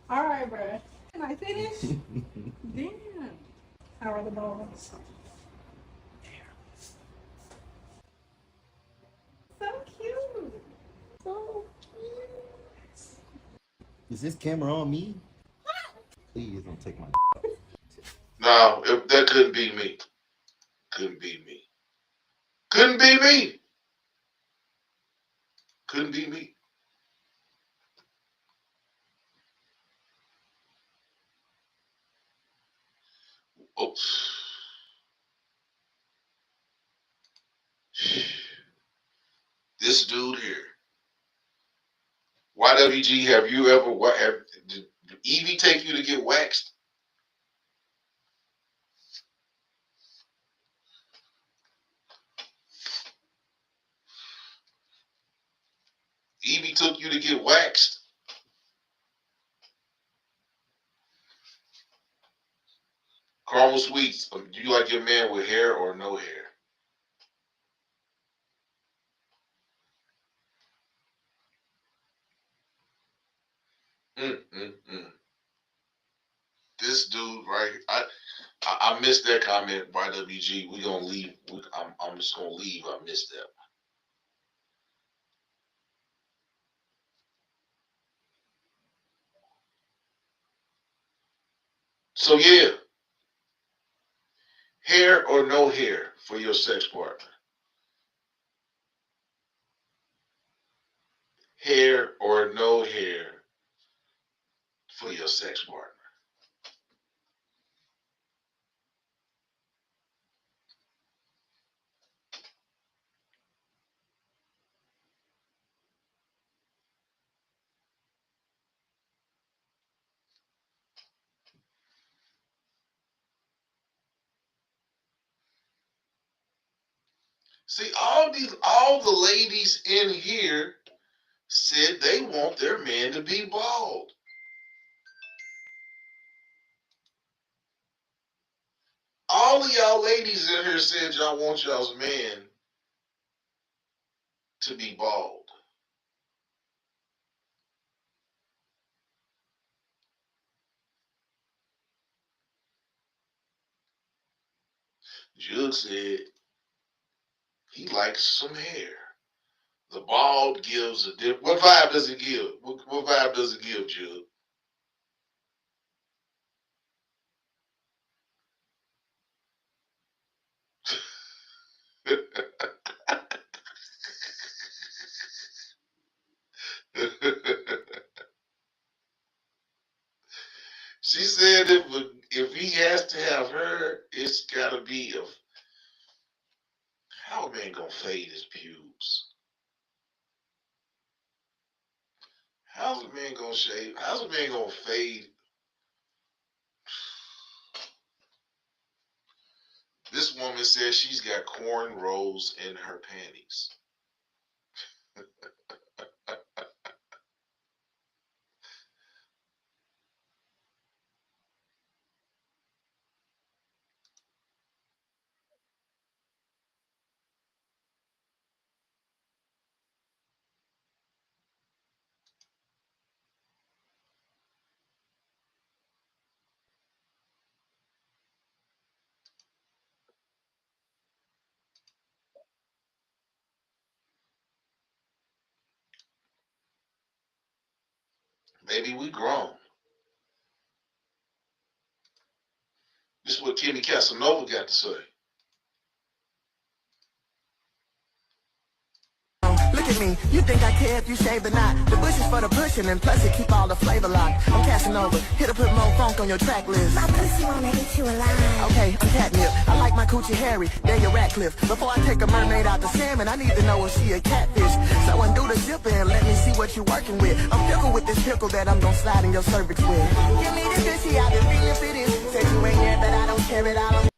All right, bruh. Can I finish? Damn. How are the balls? So cute. So cute. Is this camera on me? Please don't take my. No, that couldn't be me. Couldn't be me. Couldn't be me. Couldn't be me. Oh. This dude here. YWG, have you ever, did Evie take you to get waxed? Evie took you to get waxed? Caramel Sweets, do you like your man with hair or no hair? This dude, right? I missed that comment by WG. We gonna leave. I'm just gonna leave. I missed that. So yeah, hair or no hair for your sex partner. Hair or no hair for your sex partner. See, all the ladies in here said they want their man to be bald. All of y'all ladies in here said y'all want y'all's man to be bald. Jug said he likes some hair. The bald gives a different. What vibe does it give? What vibe does it give, Jug? She said if he has to have her, it's gotta be a. How a man gonna fade his pubes? How's a man gonna shave? How's a man gonna fade? This woman says she's got cornrows in her panties. Maybe we grown. This is what Kimmy Casanova got to say. Look at me, you think I care if you shave or not? The bush is for the pushing and plus it keep all the flavor locked. I'm casting over, here to put more funk on your track list. My pussy wanna eat you alive. Okay, I'm catnip, I like my coochie hairy, Daniel Radcliffe. Before I take a mermaid out the salmon, I need to know if she a catfish. So undo the zipper and let me see what you working with. I'm pickle with this pickle that I'm gonna slide in your cervix with. Give me this bitchy, I've been feeling for this. Said you ain't there, but I don't care it all. Okay.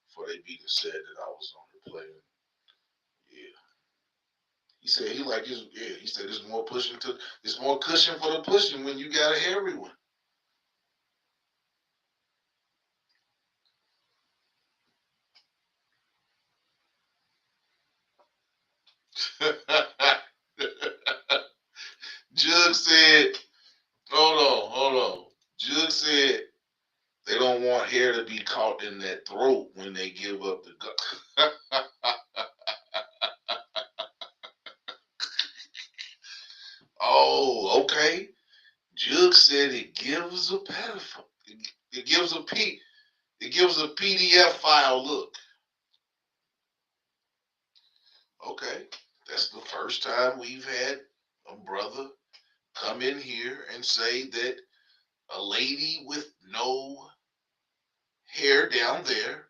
Before they beat and said that I was on the play. Yeah. He said he like his, yeah, he said there's more it's more cushion for the pushing when you got a hairy one. Jug said, hold on. Jug said they don't want hair to be caught in that throat when they give up the gun. Oh, okay. Jug said it gives a pedophile. It gives a PDF file look. Okay, that's the first time we've had a brother come in here and say that a lady with no hair down there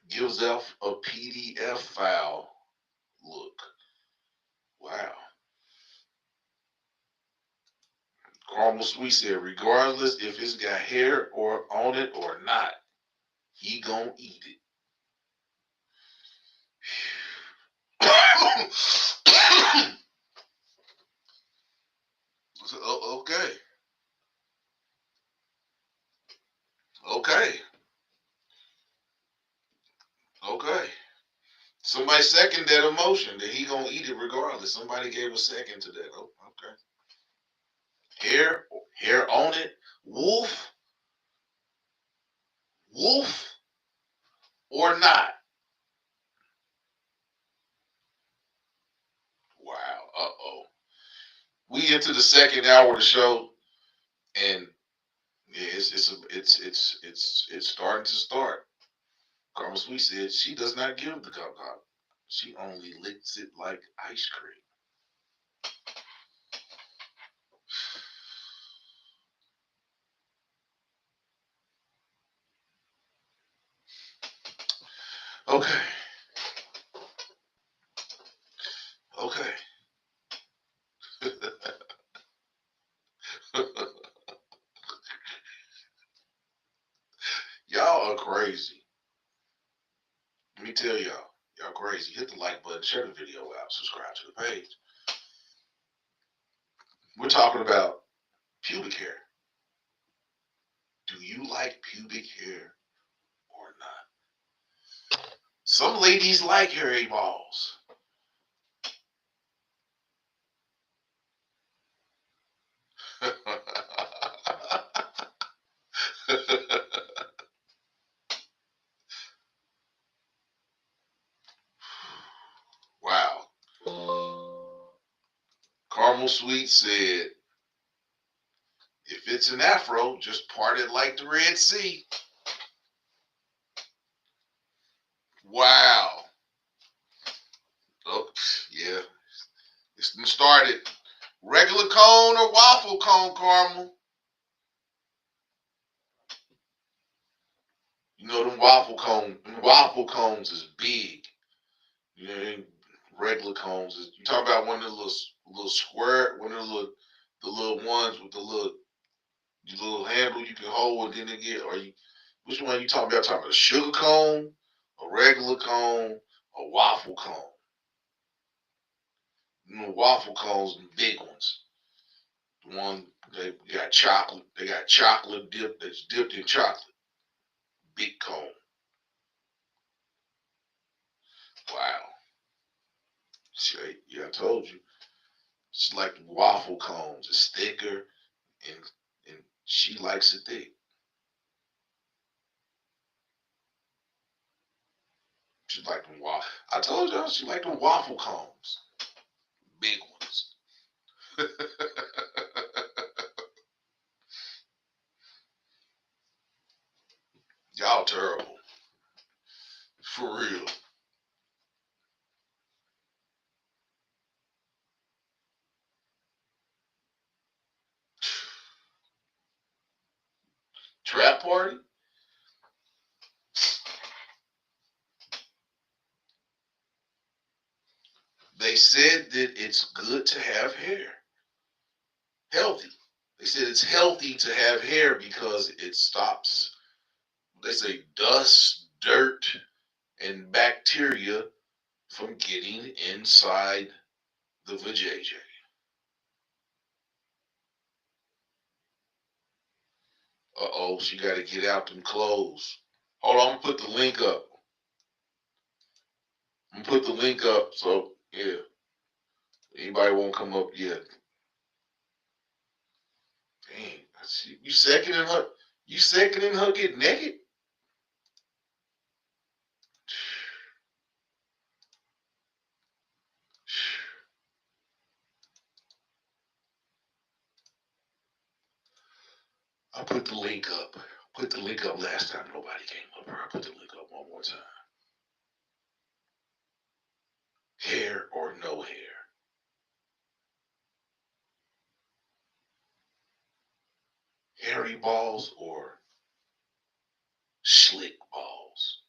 gives off a PDF file look. Wow. Caramel Sweet said, regardless if it's got hair or on it or not, he gonna eat it. Okay. Somebody second that emotion that he gonna eat it regardless. Somebody gave a second to that. Oh, okay. Hair on it. Wolf or not. Wow. We into the second hour of the show, and yeah, it's starting to start. Carmen Sweet said she does not give the cup. She only licks it like ice cream. Okay. Y'all are crazy. Let me tell y'all crazy. Hit the like button, share the video out, subscribe to the page. We're talking about pubic hair. Do you like pubic hair or not? Some ladies like hairy balls. Wow. Caramel Sweet said, if it's an afro, just part it like the Red Sea. Wow. Oh, yeah. It's started. Regular cone or waffle cone, Caramel? You know them waffle cones is big. You know, regular cones is. You talk about one of the little square, one of the little ones with the little handle you can hold, and then they get. Which one are you talking about? Talking about a sugar cone, a regular cone, a waffle cone. You know, waffle cones, the big ones. The one they got chocolate. They got chocolate dip that's dipped in chocolate. Big cone. Wow. Yeah, I told you. It's like waffle cones. It's thicker, and she likes it thick. She like them waffle. I told y'all she like them waffle cones. Big ones. Y'all terrible. For real. Trap party? They said that it's good to have hair. Healthy. They said it's healthy to have hair because it stops, they say, dust, dirt, and bacteria from getting inside the vajayjay. Uh-oh, she got to get out them clothes. Hold on, I'm going to put the link up. I'm going to put the link up, so, yeah. Anybody won't come up yet. Dang, I see. You seconding her? You seconding her get naked? I put the link up. Put the link up last time. Nobody came up here. I put the link up one more time. Hair or no hair? Hairy balls or slick balls?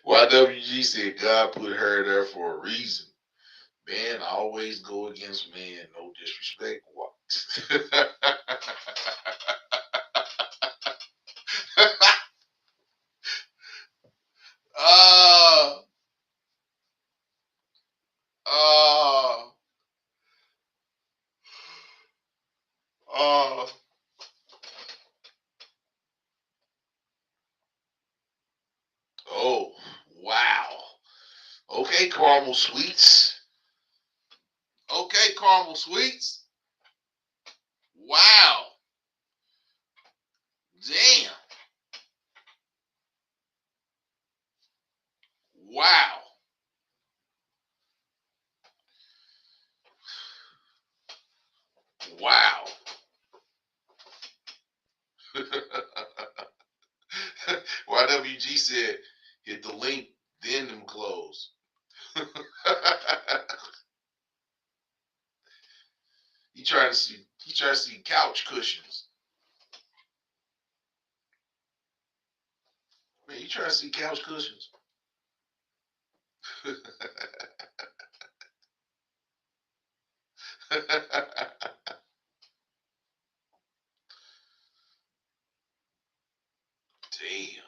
YWG said God put her there for a reason. Man, I always go against man. No disrespect. What? Oh, wow. Okay, Caramel Sweets. Okay, Caramel Sweets. Wow. Damn. Wow. Wow. YWG said, hit the link, then them clothes. He trying to see couch cushions. Man, you trying to see couch cushions? Damn.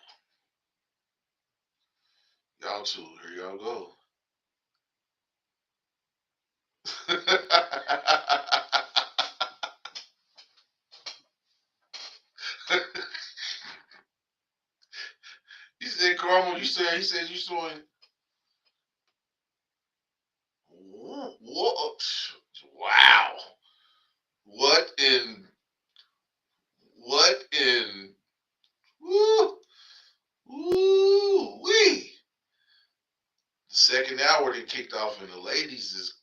Y'all two, here y'all go. He said, Caramel, he said you saw him. What? Wow. What in wee. The second hour they kicked off in the ladies is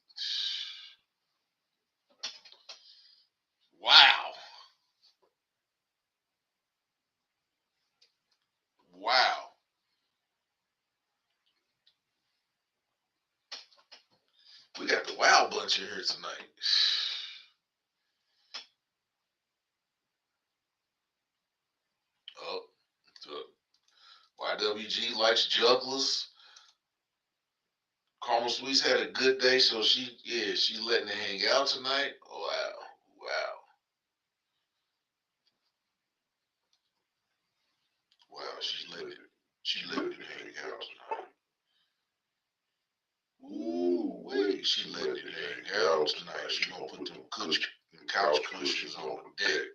wow. Wow. We got the Wild Bunch in here tonight. Oh, YWG likes jugglers. Caramel Sweets had a good day, so she letting it hang out tonight. Oh, wow. She's letting it hang out tonight. Ooh, wait, she letting it hang out tonight. She gonna put them couch cushions on the deck.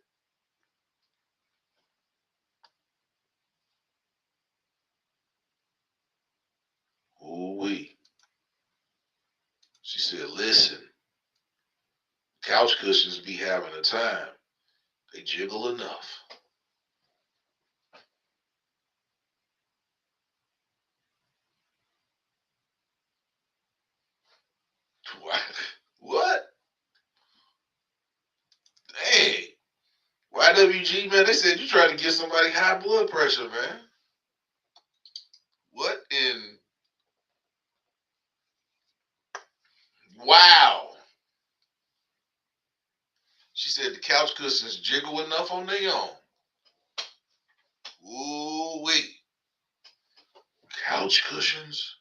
Ooh wee. She said, listen, couch cushions be having a time. They jiggle enough. What? Dang. YWG, man, they said you trying to get somebody high blood pressure, man. What in? Wow. She said the couch cushions jiggle enough on their own. Ooh wait. Couch cushions.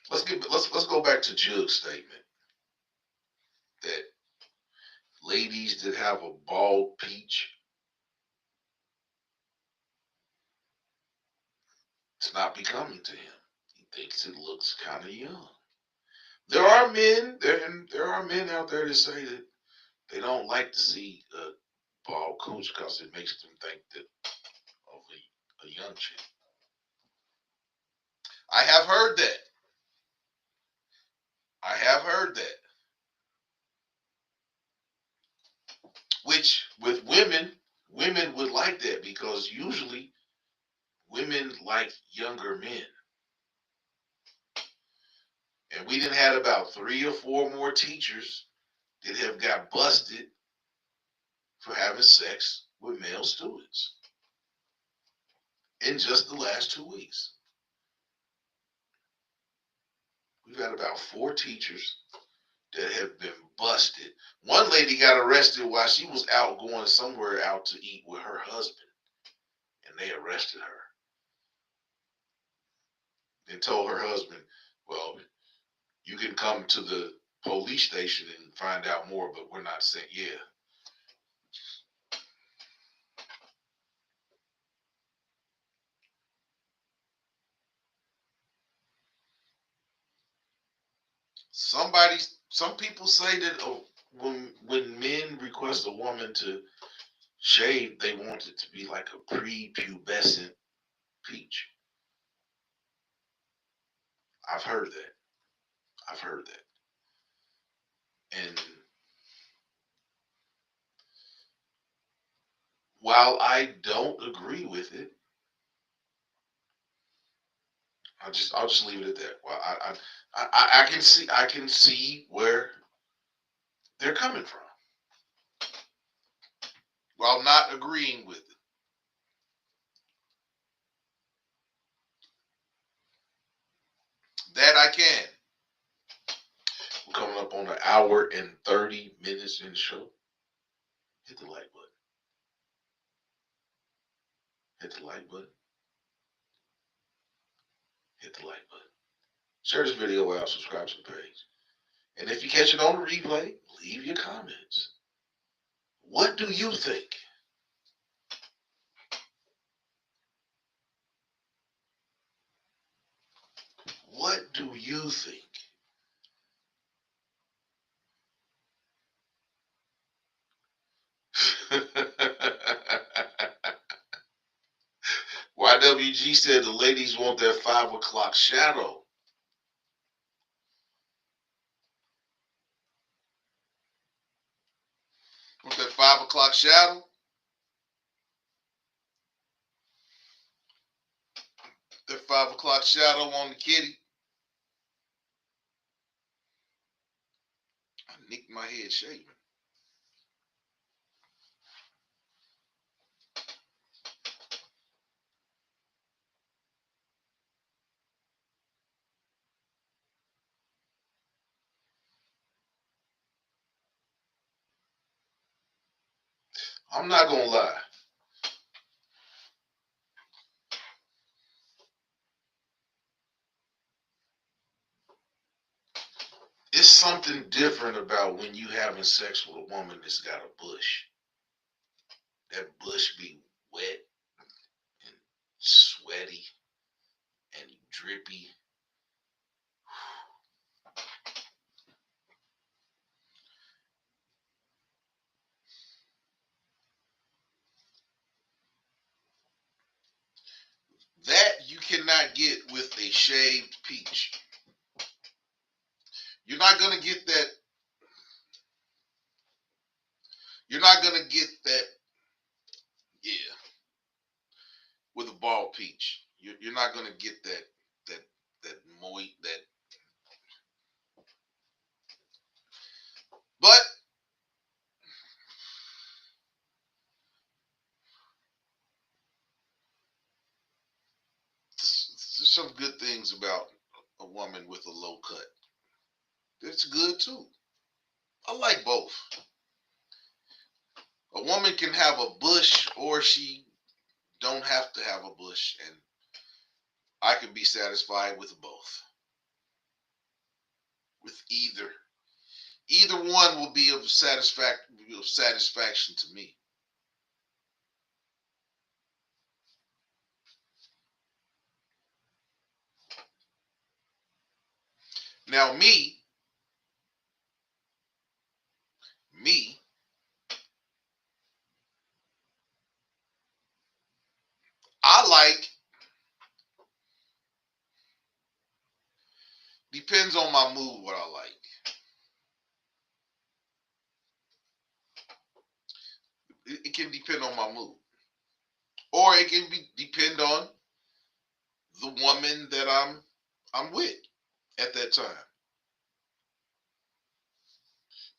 Let's go back to Jug's statement that ladies that have a bald peach, it's not becoming to him. He thinks it looks kind of young. There are men out there that say that they don't like to see a bald cooch because it makes them think that of a young chick. I have heard that. Which with women would like that because usually women like younger men. And we done had about 3 or 4 more teachers that have got busted for having sex with male students in just the last 2 weeks. We've got about 4 teachers that have been busted. One lady got arrested while she was out going somewhere out to eat with her husband, and they arrested her. And told her husband, well, you can come to the police station and find out more, but we're not saying, yeah. Some people say that when men request a woman to shave, they want it to be like a prepubescent peach. I've heard that. And while I don't agree with it, I'll just leave it at that. Well, I can see where they're coming from while not agreeing with it. That I can. We're coming up on an hour and 30 minutes in the show. Hit the like button. Hit the like button. Hit the like button. Share this video out, subscribe to the page. And if you catch it on the replay, leave your comments. What do you think? What do you think? YWG said the ladies want their 5 o'clock shadow. Want that 5 o'clock shadow? That 5 o'clock shadow on the kitty. I nicked my head shaving. I'm not gonna lie. It's something different about when you having sex with a woman that's got a bush. That bush be wet and sweaty and drippy. That you cannot get with a shaved peach. You're not gonna get that. You're not gonna get that. Yeah, with a bald peach, you're not gonna get that moist that. But some good things about a woman with a low cut. It's good too. I like both. A woman can have a bush or she don't have to have a bush, and I can be satisfied with both. With either. Either one will be of satisfaction to me. Now me, I like, depends on my mood what I like. It can depend on my mood. Or it can depend on the woman that I'm with at that time.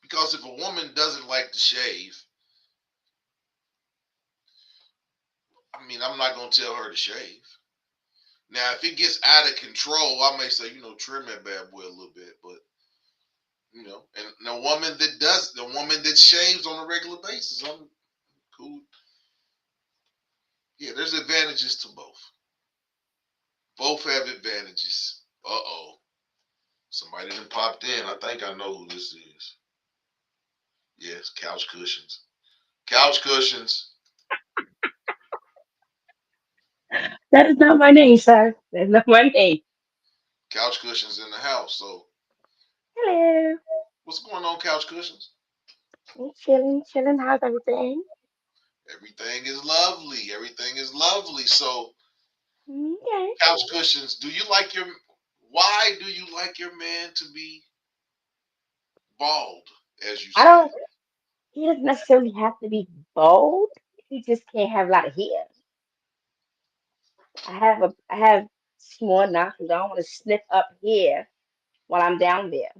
Because if a woman doesn't like to shave, I mean, I'm not going to tell her to shave. Now, if it gets out of control, I may say, trim that bad boy a little bit. But, and the woman that shaves on a regular basis, I'm cool. Yeah, there's advantages to both. Both have advantages. Uh-oh. Somebody done popped in. I think I know who this is. Yes, couch cushions. Couch cushions. That is not my name, sir. That's not my name. Couch cushions in the house. So, Hello. what's going on, couch cushions? Chilling. How's everything? Everything is lovely. Everything is lovely. So, Okay. couch cushions, why do you like your man to be bald, as you say? He doesn't necessarily have to be bald. He just can't have a lot of hair. I have small nostrils. I don't want to snip up hair while I'm down there,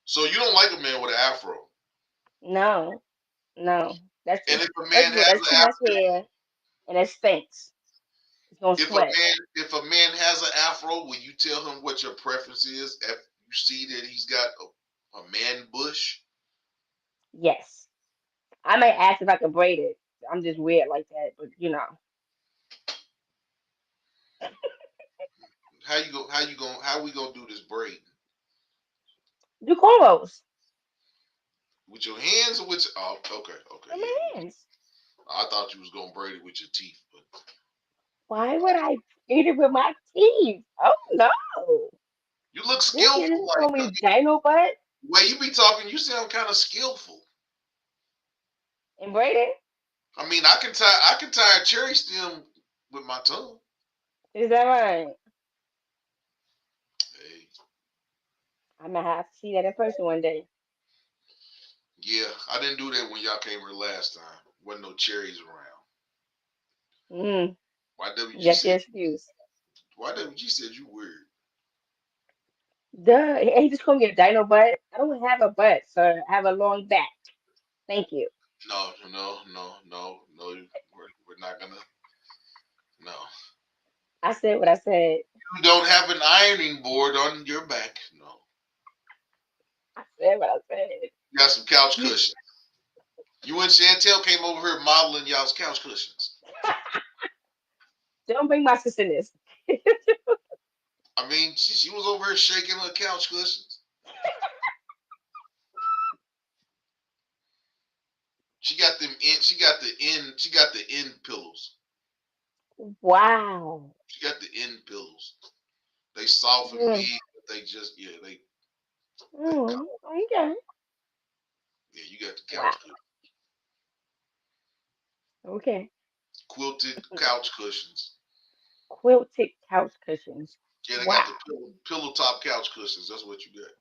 So you don't like a man with an afro? No. That's And if a man has that's an too much afro, hair and it stinks. It's gonna sweat. if a man has an afro, will you tell him what your preference is if you see that he's got a man bush? Yes. I might ask if I can braid it. I'm just weird like that, but How we gonna do this braiding? do cornrows. With your hands or with okay. With my hands. I thought you was gonna braid it with your teeth, but Why would I braid it with my teeth? Oh no. you look skillful. You just call me dino butt Way you be talking, you sound kind of skillful. and braiding. I mean, I can tie a cherry stem with my tongue. Is that right? Hey. I'm gonna have to see that in person one day. Yeah, I didn't do that when y'all came here last time. Wasn't no cherries around. YWG That's your said. excuse. YWG said you weird. Duh. He just called me a dino butt. I don't have a butt, sir. I have a long back. Thank you. No. We're not gonna. No. I said what I said. You don't have an ironing board on your back. No. I said what I said. You got some couch cushions. You and Chantel came over here modeling y'all's couch cushions. Don't bring my sister in this. I mean, she was over here shaking her couch cushions. She got the end pillows. Wow. She got the end pillows. They soft and big, but they just they. Okay. Yeah, you got the couch cushions. Okay. Quilted couch cushions. Quilted couch cushions. Yeah, they got the pillow top couch cushions. That's what you got.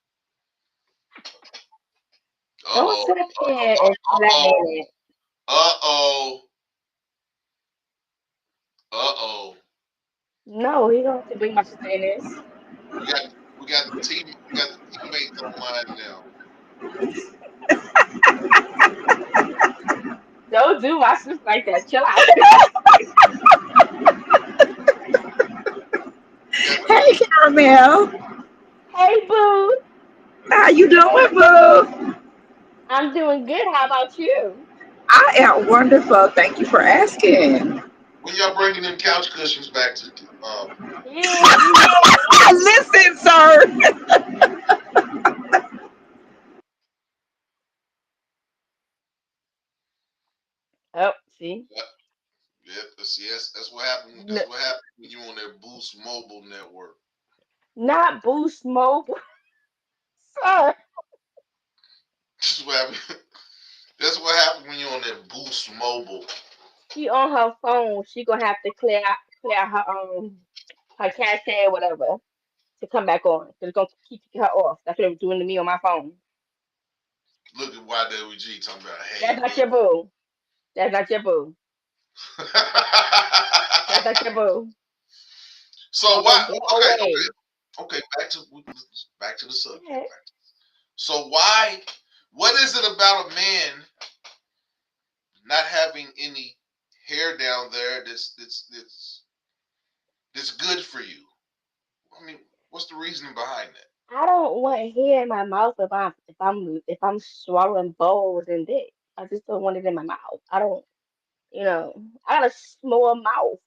Don't sit up here and flatten it. No, he don't have to bring my sister in this. We got the teammates online now. Don't do my sister like that. Chill out. Carmel. Hey, boo. How you doing, boo? I'm doing good. How about you? I am wonderful. Thank you for asking. When y'all bringing them couch cushions back to You. Listen, sir. Oh, see? Yeah, see, that's what happened. No, That's what happened when you on that Boost Mobile network. not Boost Mobile. Sir. That's what happened. That's what happened when you're on that Boost Mobile. She on her phone. She gonna have to clear her cache or whatever to come back on. So it's gonna keep her off. That's what it was doing to me on my phone. Look at YWG talking about, hey, That's not your boo. That's not your boo. That's not your boo. So why? Go Okay. away. Okay. Back to the subject. Yeah. So why? What is it about a man not having any hair down there that's good for you? I mean, what's the reasoning behind that? I don't want hair in my mouth if I'm swallowing bowls and dick. I just don't want it in my mouth. I don't, I got a small mouth,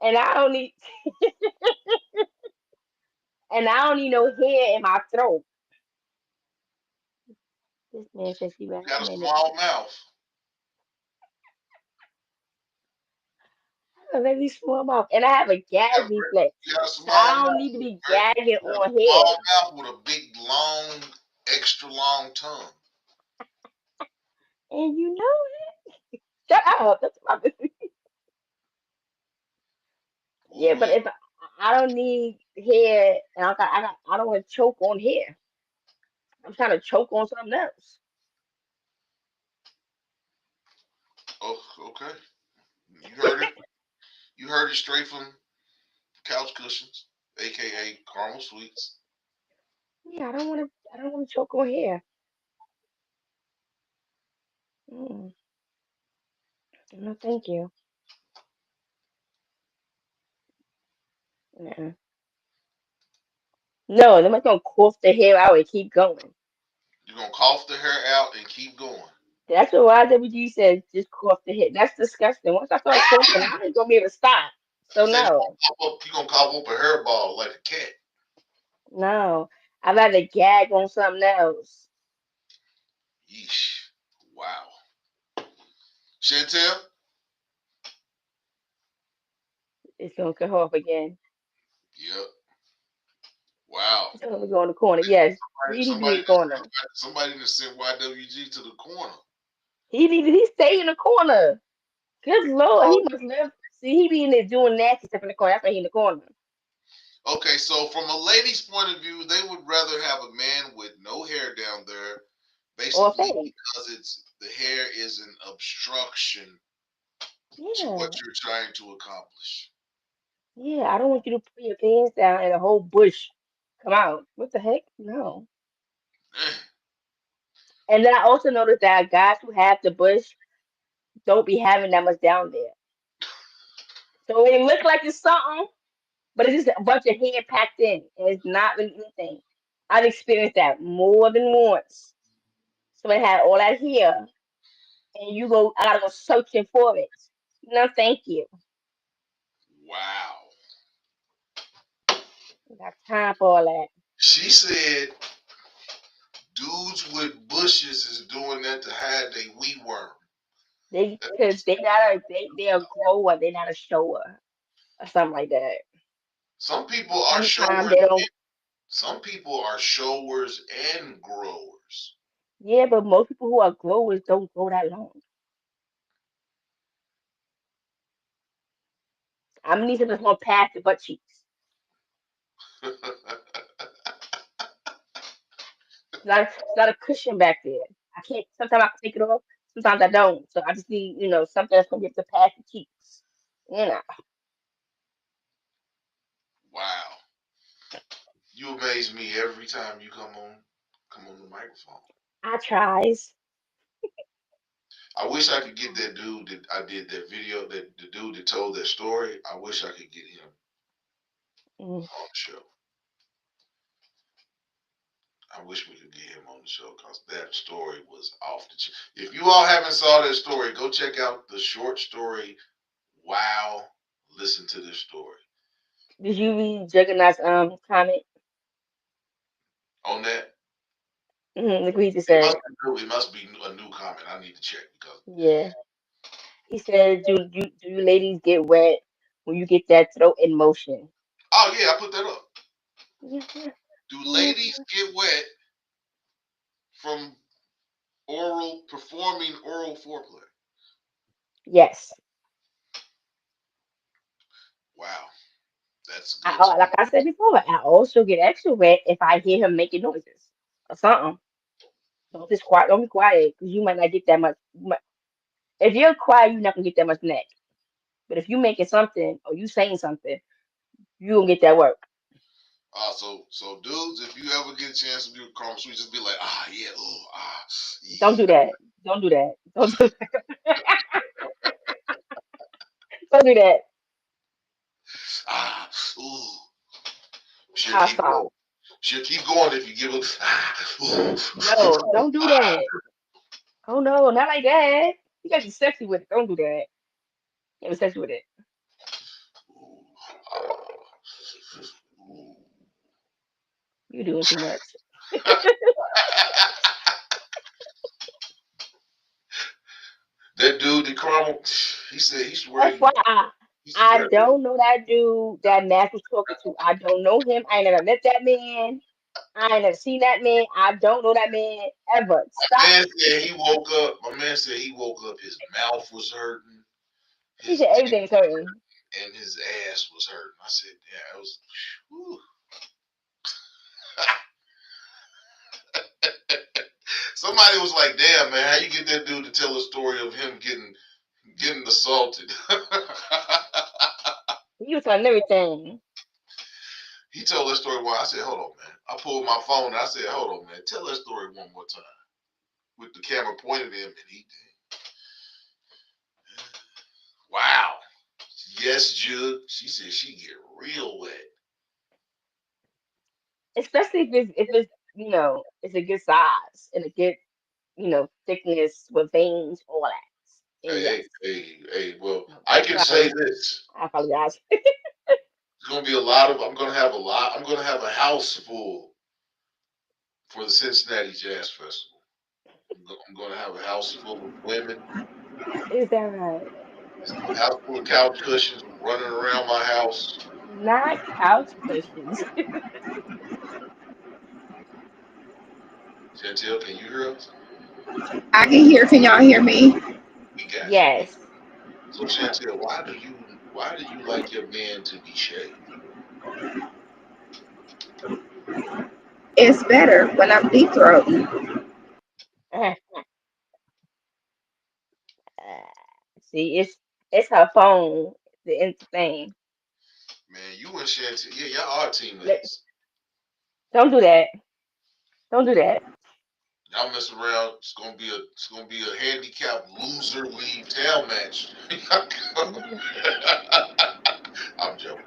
and I don't need and I don't need no hair in my throat. This man says he ran You got a a minute. small mouth. A very small mouth, and I have a gag reflex, You got a so I small don't mouth. need to be gagging You got on a hair. small mouth with a big, long, extra long tongue. And you know it. Shut up. That's my business. Yeah, but if I don't need hair, and I don't want to choke on hair. I'm trying to choke on something else. Oh, okay. You heard it. You heard it straight from Couch Cushions, aka Caramel Sweets. Yeah, I don't want to. I don't want to choke on hair. Mm, no, thank you. Yeah. No, they're not gonna cough the hair out and keep going. You're gonna cough the hair out and keep going. That's what YWG says. Just cough the hair. That's disgusting. Once I start coughing, I ain't gonna be able to stop. So Said no, you're gonna cough up a hairball like a cat. no. I'd rather gag on something else. Yeesh. Wow. Chantel? It's gonna cut off again. Yep. Wow. It's gonna go in the corner. Yes, he need to be in the corner. Somebody just sent YWG to the corner. He stay in the corner. Good lord, he must live. See, he be in there doing nasty stuff in the corner. That's why he in the corner. Okay, so from a lady's point of view, they would rather have a man with no hair down there, Or basically fade. because the hair is an obstruction to Yeah, what you're trying to accomplish. yeah. I don't want you to put your pants down and a whole bush come out. What the heck? No. And then I also noticed that guys who have the bush don't be having that much down there. So it look like it's something, but it's just a bunch of hair packed in, and it's not really anything. I've experienced that more than once. So it had all that hair, and I gotta go searching for it. No, thank you. Wow. I got time for all that. She said dudes with bushes is doing that to hide their wee worm. Because they're a grower, they're not a shower or something like that. Some people are Sometimes showers. they don't. Some people are showers and growers. Yeah, but most people who are growers don't grow that long. I'm gonna need something that's gonna pass the butt cheeks. It's not a cushion back there. I can't. Sometimes I can take it off. Sometimes I don't. So I just need, something that's gonna be able to pass the cheeks. You know. Wow. You amaze me every time you come on the microphone. I tries. I wish I could get that dude that I did that video, that the dude that told that story. I wish I could get him. Mm. on the show. I wish we could get him on the show because that story was off the chain. If you all haven't saw that story, go check out the short story. Wow, listen to this story. Did you read Juggernaut's comment? On that, Look what he just it said. must be a new comment. I need to check because Yeah. He said, do you ladies get wet when you get that throat in motion? oh yeah, I put that up. Yeah. Do ladies get wet from performing oral foreplay? Yes. Wow, that's good. Like I said before, I also get extra wet if I hear him making noises or something. Don't just quiet. Don't be quiet because you might not get that much. If you're quiet, you're not gonna get that much neck. But if you making something or you saying something, you gonna get that work. So dudes, if you ever get a chance to do a Karma Suite, just be like, yeah, yeah. Don't do that. Don't do that. Don't do that. Don't do that. Ooh. I'll stop. She'll keep going if you give her. No, don't do that. Oh no, not like that. You gotta be sexy with it. Don't do that. You gotta be sexy with it. You're doing too much. That dude, the Karma, he said he's swearing. That's why I don't know that dude that Max was talking to. I don't know him. I ain't never met that man. I ain't never seen that man. I don't know that man ever. Stop. My man said he woke up. My man said he woke up. His mouth was hurting. He said everything's hurting. And his ass was hurting. I said, yeah, it was. Whew. Somebody was like, damn, man, how you get that dude to tell a story of him getting assaulted? He was telling everything. He told that story once. I said, hold on, man. I pulled my phone and I said, hold on, man. Tell that story one more time. With the camera pointed at him and he did. Wow. Yes, Jug. She said she get real wet. Especially if it's you know, it's a good size and a good, you know, thickness with veins, all that. And yes. Hey, well, I can say this. I apologize. It's gonna be a lot of. I'm gonna have a house full for the Cincinnati Jazz Festival. I'm gonna have a house full of women. Is that right? A house full of couch cushions running around my house. Not couch cushions. Chantel, can you hear us? I can hear. Can y'all hear me? We got yes. You. So Chantel, why do you like your man to be shaved? It's better when I'm deep throating. See, it's her phone, the thing. Man, you and Chantel, yeah, y'all are teammates. Don't do that. Don't do that. Y'all mess around. It's gonna be a handicap loser league tail match. I'm joking.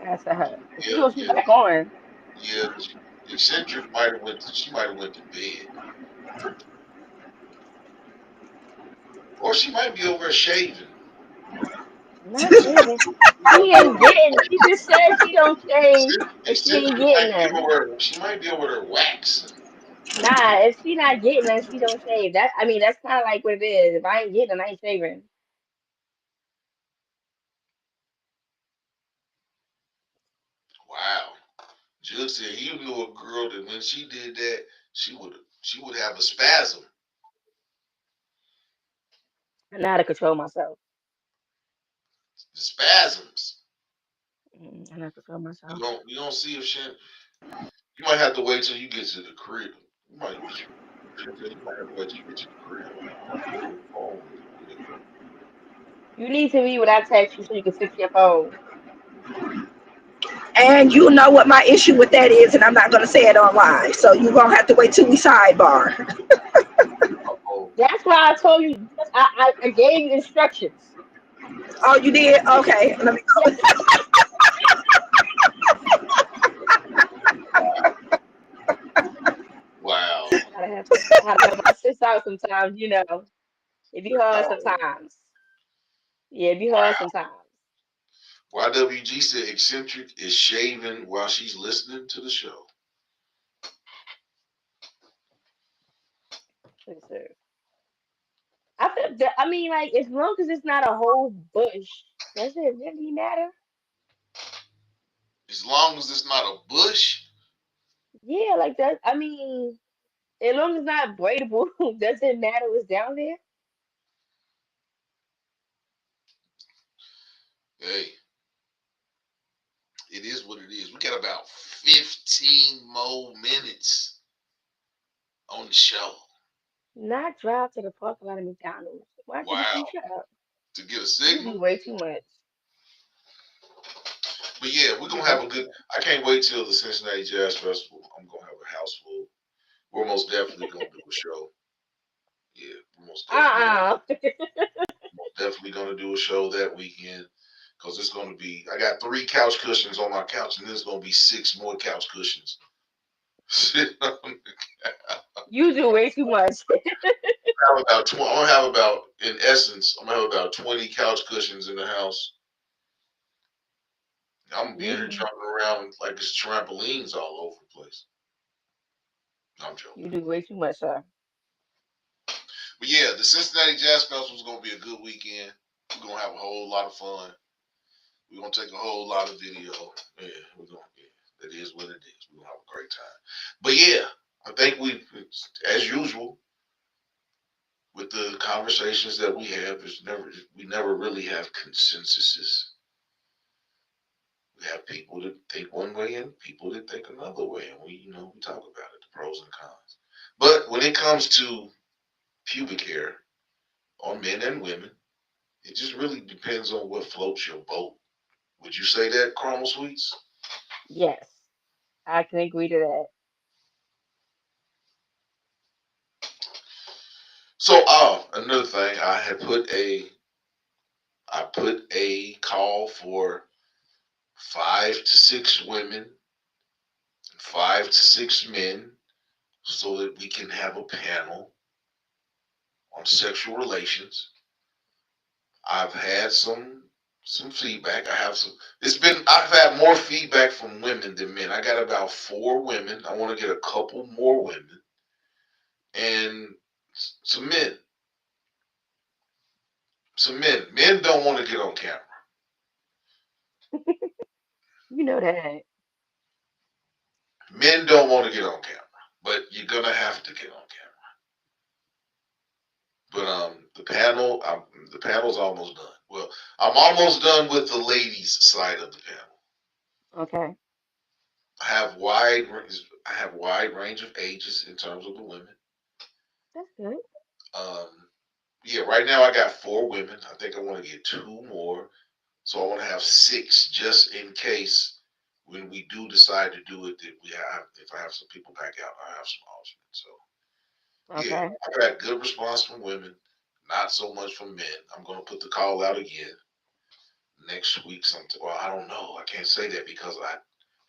That's her. She's back on. Yeah, Eccentric might have went to bed, or she might be over shaving. Not shaving. She ain't getting. She just said she don't shave, and she ain't getting none. She might be over there waxing. Nah, if she not getting none, she don't shave. That's kind of like what it is. If I ain't getting none, I ain't shaving. Wow. Jug said he knew a girl that when she did that, she would have a spasm. I know how to control myself. The spasms. I know how to control myself. You don't see if she. You might have to wait till you get to the crib. You might have to wait till you get to the crib. You need to read what I text you so you can fix your phone. And you know what my issue with that is, and I'm not going to say it online. So you're going to have to wait till we sidebar. That's why I told you. I gave you instructions. Oh, you did? Okay. Let me Yeah. go. Wow. Gotta help my sis out sometimes. You know, it be hard Oh, sometimes. Yeah, it be hard wow. sometimes. YWG said eccentric is shaving while she's listening to the show. Yes, sir. I feel that, I mean, like, as long as it's not a whole bush, does it really matter? As long as it's not a bush, Yeah, like that. I mean, as long as it's not braidable, does it matter what's down there? hey, it is what it is. We got about 15 more minutes on the show. Not drive to the parking lot of McDonald's. Why don't you just Wow. be shut up? To get a You do signal. way too much. But yeah, we're You gonna do way have a too good. much. I can't wait till the Cincinnati Jazz Festival. I'm gonna have a house full. We're most definitely gonna do a show. Yeah, we're Uh-uh. definitely gonna do a show that weekend because it's gonna be. I got 3 couch cushions on my couch, and there's gonna be 6 more couch cushions. Sitting on You do way too much. I'm gonna have about, in essence, I'm gonna have about 20 couch cushions in the house. I'm gonna be in here You jumping around like it's trampolines all over the place. I'm joking. you do way too much, sir. But yeah, the Cincinnati Jazz Festival is gonna be a good weekend. We're gonna have a whole lot of fun. We're gonna take a whole lot of video. Yeah, we're gonna. Yeah, that is what it is. We're gonna have a great time. But yeah, I think we, as usual, with the conversations that we have, we never really have consensuses. We have people that think one way and people that think another way, and we talk about it, the pros and cons. But when it comes to pubic hair on men and women, it just really depends on what floats your boat. Would you say that, Caramel Sweets? Yes, I can agree to that. So, another thing, I put a call for 5 to 6 women, 5 to 6 men, so that we can have a panel on sexual relations. I've had some feedback. I've had more feedback from women than men. I got about 4 women. I want to get a couple more women and some men. Some men. Men don't want to get on camera. You know that. Men don't want to get on camera, but you're gonna have to get on camera. But the panel's almost done. Well, I'm almost done with the ladies' side of the panel. Okay. I have wide range of ages in terms of the women. That's good. Yeah, right now I got 4 women. I think I want to get 2 more. So I want to have 6 just in case when we do decide to do it that if I have some people back out, I have some alternates. So yeah, Okay. I've had good response from women, not so much from men. I'm gonna put the call out again next week. Well, I don't know. I can't say that because I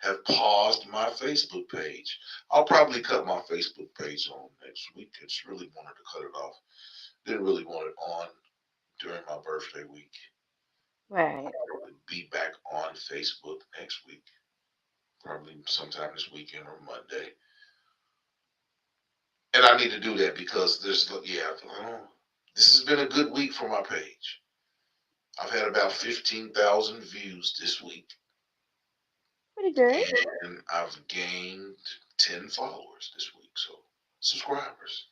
have paused my Facebook page. I'll probably cut my Facebook page on next week. I just really wanted to cut it off. Didn't really want it on during my birthday week. Right. I'll be back on Facebook next week, probably sometime this weekend or Monday. And I need to do that because this has been a good week for my page. I've had about 15,000 views this week, Pretty good. and I've gained 10 followers this week, so subscribers.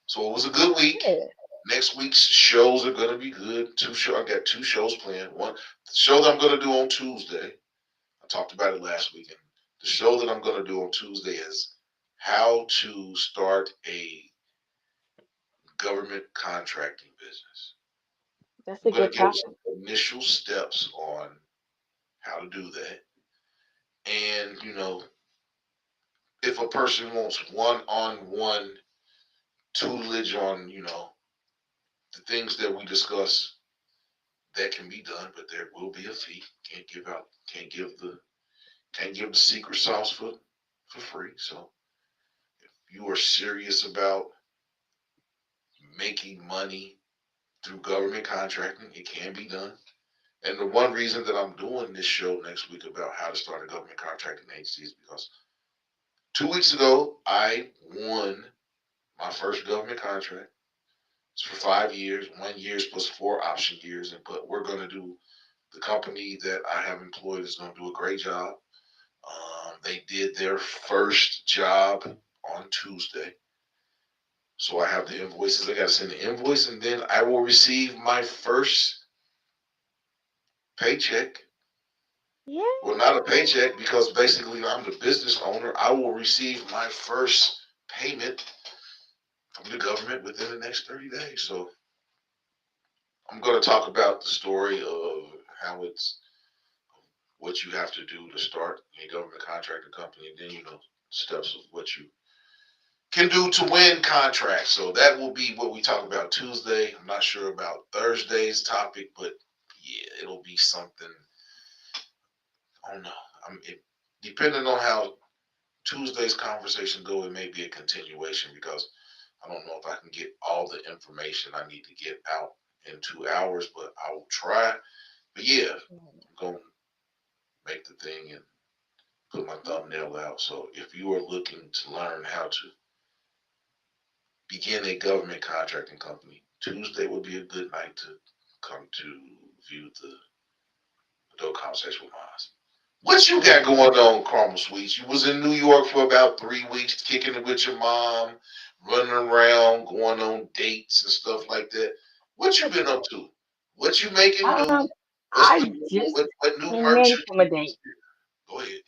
So it was a good week. Good. Next week's shows are going to be good. I got 2 shows planned. One show that I'm going to do on Tuesday. I talked about it last weekend. The show that I'm going to do on Tuesday is how to start a government contracting business. That's I'm a going good to give topic. some initial steps on how to do that. And, if a person wants one-on-one tutelage on, the things that we discuss that can be done, but there will be a fee. Can't give the secret sauce for free. So if you are serious about making money through government contracting, it can be done. And the one reason that I'm doing this show next week about how to start a government contracting agency is because 2 weeks ago I won my first government contract. It's for 5 years, 1 year plus 4 option years, but we're going to do. The company that I have employed is going to do a great job. They did their first job on Tuesday. So I have the invoices. I got to send the invoice, and then I will receive my first paycheck. Yeah. Well, not a paycheck, because basically I'm the business owner. I will receive my first payment from the government within the next 30 days. So I'm going to talk about the story of how what you have to do to start a government contracting company, and then, steps of what you can do to win contracts. So that will be what we talk about Tuesday. I'm not sure about Thursday's topic, but yeah, it'll be something. I don't know. Depending on how Tuesday's conversation go, it may be a continuation, because I don't know if I can get all the information I need to get out in 2 hours, but I will try. But yeah, I'm going to make the thing and put my thumbnail out. So if you are looking to learn how to begin a government contracting company, Tuesday would be a good night to come to view the adult conversation with Miles. What you got going on, Caramel Sweets? You was in New York for about 3 weeks, kicking it with your mom, running around, going on dates and stuff like that. What you been up to? What you making new? I just What new came merch? in from a date, Go ahead.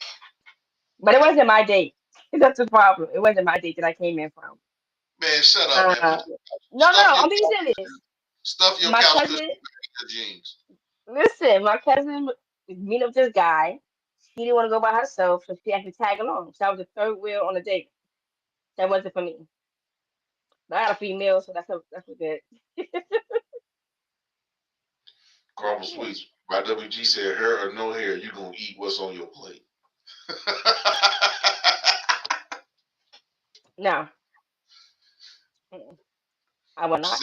but it wasn't my date. That's the problem. It wasn't my date that I came in from. Man, shut up, man. No, I'm being Stuff serious. your My couch cushion cousin, in your jeans. listen, my cousin was meeting up with this guy. She didn't want to go by herself, so she had to tag along. So I was the third wheel on the date. That wasn't for me. But I got a female, so that's good. Caramel Sweets. My WG said, hair or no hair, you gonna eat what's on your plate. No, I will not.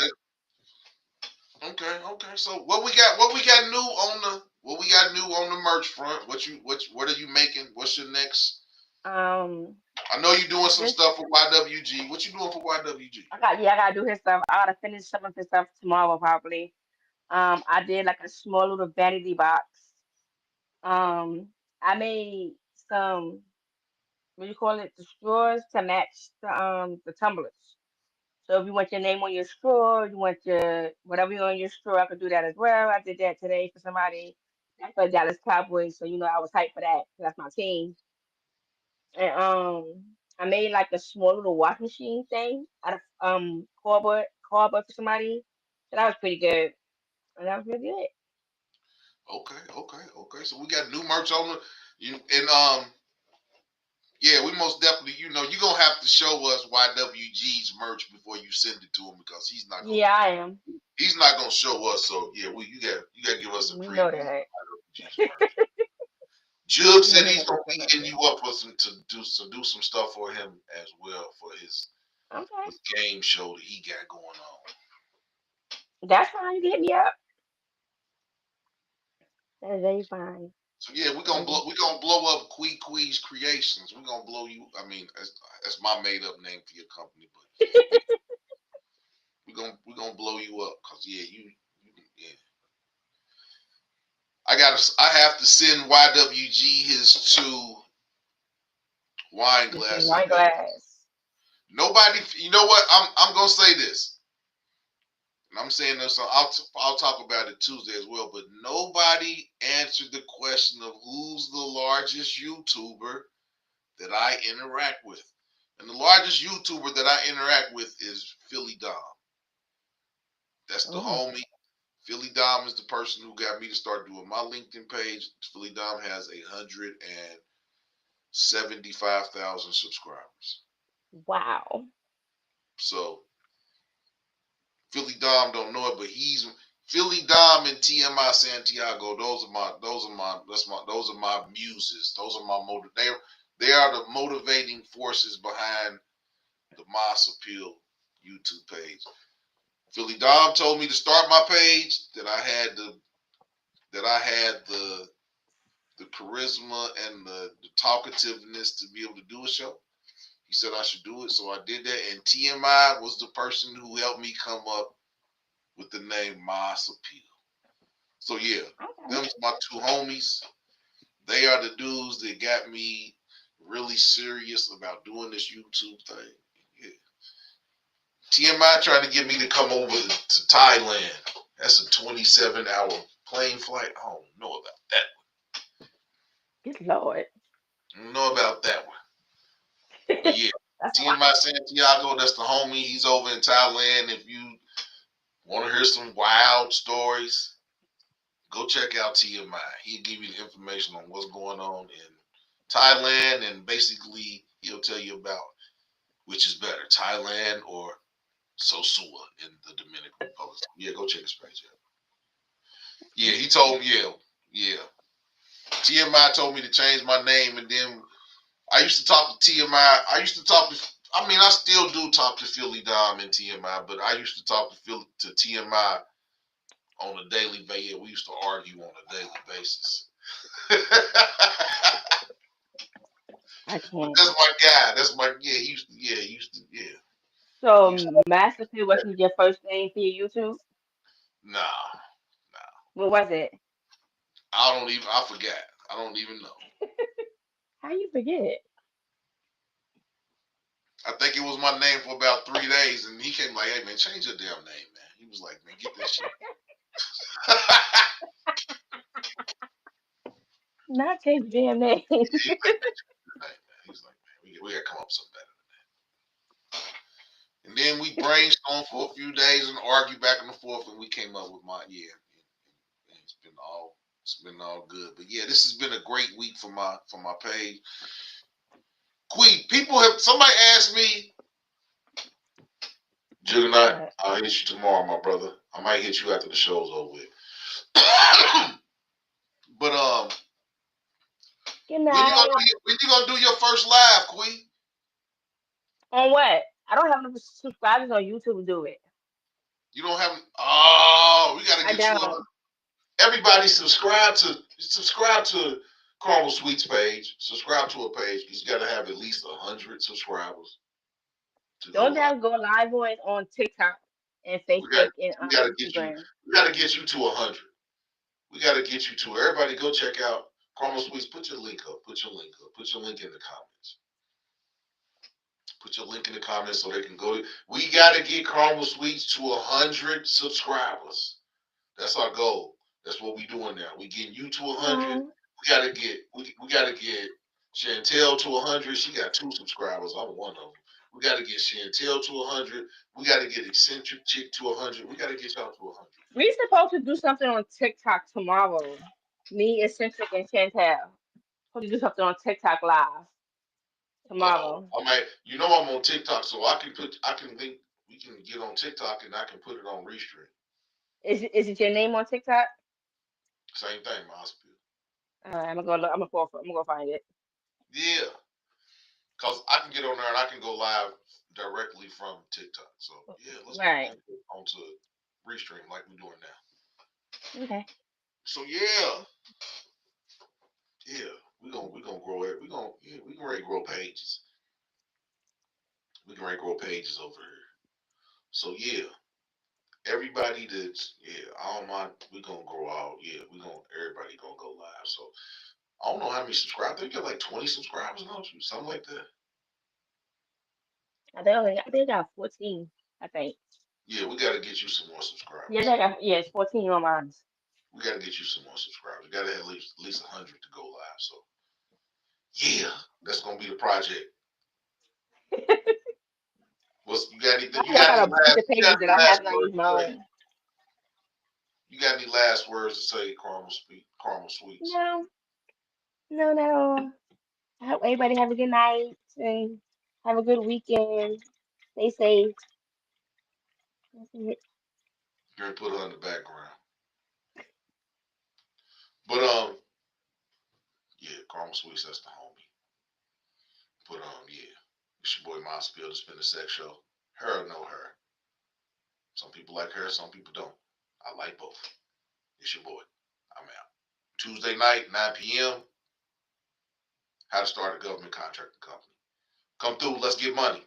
Okay. So what we got new on the merch front? What are you making? What's your next? I know you're doing some stuff for YWG. What you doing for YWG? I gotta do his stuff. I gotta finish some of his stuff tomorrow probably. I did like a small little vanity box. I made some, what do you call it, the straws to match the tumblers. So if you want your name on your straw, you want your whatever you on your straw, I could do that as well. I did that today for somebody for Dallas Cowboys, so I was hyped for that. That's my team. And I made like a small little washing machine thing out of cardboard for somebody. So that was pretty good. And that was really good. Okay. So we got new merch on the yeah, we most definitely, you're gonna have to show us YWG's merch before you send it to him, because he's not gonna. Yeah, I am. He's not gonna show us. So yeah, you got to give us a We preview. know that. Jug said he's gonna be hitting you up for to do some stuff for him as well for his game show that he got going on. That's fine. You can hit me up. That is very fine. So yeah, we're gonna blow up Quee's Creations. We're gonna blow you. I mean, that's my made up name for your company, but we're gonna blow you up, because yeah. I have to send YWG his 2 wine glasses. Wine glass. Nobody, you know what? I'm gonna say this, and I'm saying this. I'll talk about it Tuesday as well. But nobody answered the question of who's the largest YouTuber that I interact with, and the largest YouTuber that I interact with is Philly Dom. That's the homie. Philly Dom is the person who got me to start doing my LinkedIn page. Philly Dom has 175,000 subscribers. Wow. So Philly Dom don't know it, but he's Philly Dom and TMI Santiago. Those are my muses. Those are my they are the motivating forces behind the Moss Appeal YouTube page. Philly Dom told me to start my page, that I had the charisma and the talkativeness to be able to do a show. He said I should do it, so I did that. And TMI was the person who helped me come up with the name Moss Appeal. So yeah, them's my two homies. They are the dudes that got me really serious about doing this YouTube thing. Yeah. TMI trying to get me to come over to Thailand. That's a 27-hour plane flight. I don't know about that one. Good Lord. I don't know about that one. But yeah, TMI Santiago, that's the homie. He's over in Thailand. If you want to hear some wild stories, go check out TMI. He'll give you the information on what's going on in Thailand, and basically he'll tell you about which is better, Thailand or Sosua in the Dominican Republic. Yeah, go check his page out. Yeah, he told me, yeah. TMI told me to change my name, and then I used to talk to TMI. I still do talk to Philly Dom and TMI, but I used to talk to TMI on a daily basis. We used to argue on a daily basis. I can't. That's my guy. He used to. So Masterfield wasn't your first name for your YouTube? Nah. What was it? I forgot. I don't even know. How you forget? I think it was my name for about 3 days, and he came like, "Hey man, change your damn name, man." He was like, "Man, get that shit." Not change your damn name. He's like, "Man, we gotta come up with something better than that." And then we brainstormed for a few days and argued back and forth, and we came up with It's been all good. But yeah, this has been a great week for my page. Queen, somebody asked me, Juggernaut, I'll hit you tomorrow, my brother. I might hit you after the show's over with. But when you gonna do your first live, Queen? On what? I don't have enough subscribers on YouTube to do it. You don't have? Oh, we gotta get you. Everybody subscribe to Carmel Sweets page. Subscribe to her page. You got to have at least 100 subscribers. Don't that go live on TikTok and Facebook and Instagram? We got to get you to 100. We got to get you to. Everybody go check out Carmel Sweets. Put your link up. Put your link in the comments. Put your link in the comments so they can go. We got to get Carmel Sweets to 100 subscribers. That's our goal. That's what we're doing now. We getting you to 100. We gotta get Chantel to 100. She got 2 subscribers. I'm one of them. We gotta get Chantel to 100. We gotta get Eccentric Chick to 100. We gotta get y'all to 100. We're supposed to do something on TikTok tomorrow. Me, Eccentric, and Chantel. Supposed to do something on TikTok live tomorrow. I'm on TikTok, so I can link. We can get on TikTok and I can put it on Restream. Is it your name on TikTok? Same thing, Mossfield. I'm gonna go find it. Yeah, cause I can get on there and I can go live directly from TikTok. So yeah, let's go onto Restream like we're doing now. Okay. So yeah, we're gonna grow it. We can ready to grow pages. We can ready to grow pages over here. So yeah. Everybody that's all my we gonna grow out. Yeah, everybody gonna go live. So I don't know how many subscribers. I think you got like 20 subscribers now, something like that. I think I got 14. I think. Yeah, we gotta get you some more subscribers. Yeah, it's 14 on mine. We gotta get you some more subscribers. We gotta have at least 100 to go live. So yeah, that's gonna be the project. You got anything? You got any last words to say, Carmel Sweets? No. I hope everybody have a good night and have a good weekend. Stay safe. That's it. Gary put her in the background. But yeah, Karma Sweets, that's the homie. But yeah, it's your boy Mossfield, the Spin the Sex Show. Her or no her. Some people like her, some people don't. I like both. It's your boy. I'm out. Tuesday night, 9 p.m. How to start a government contracting company. Come through, let's get money.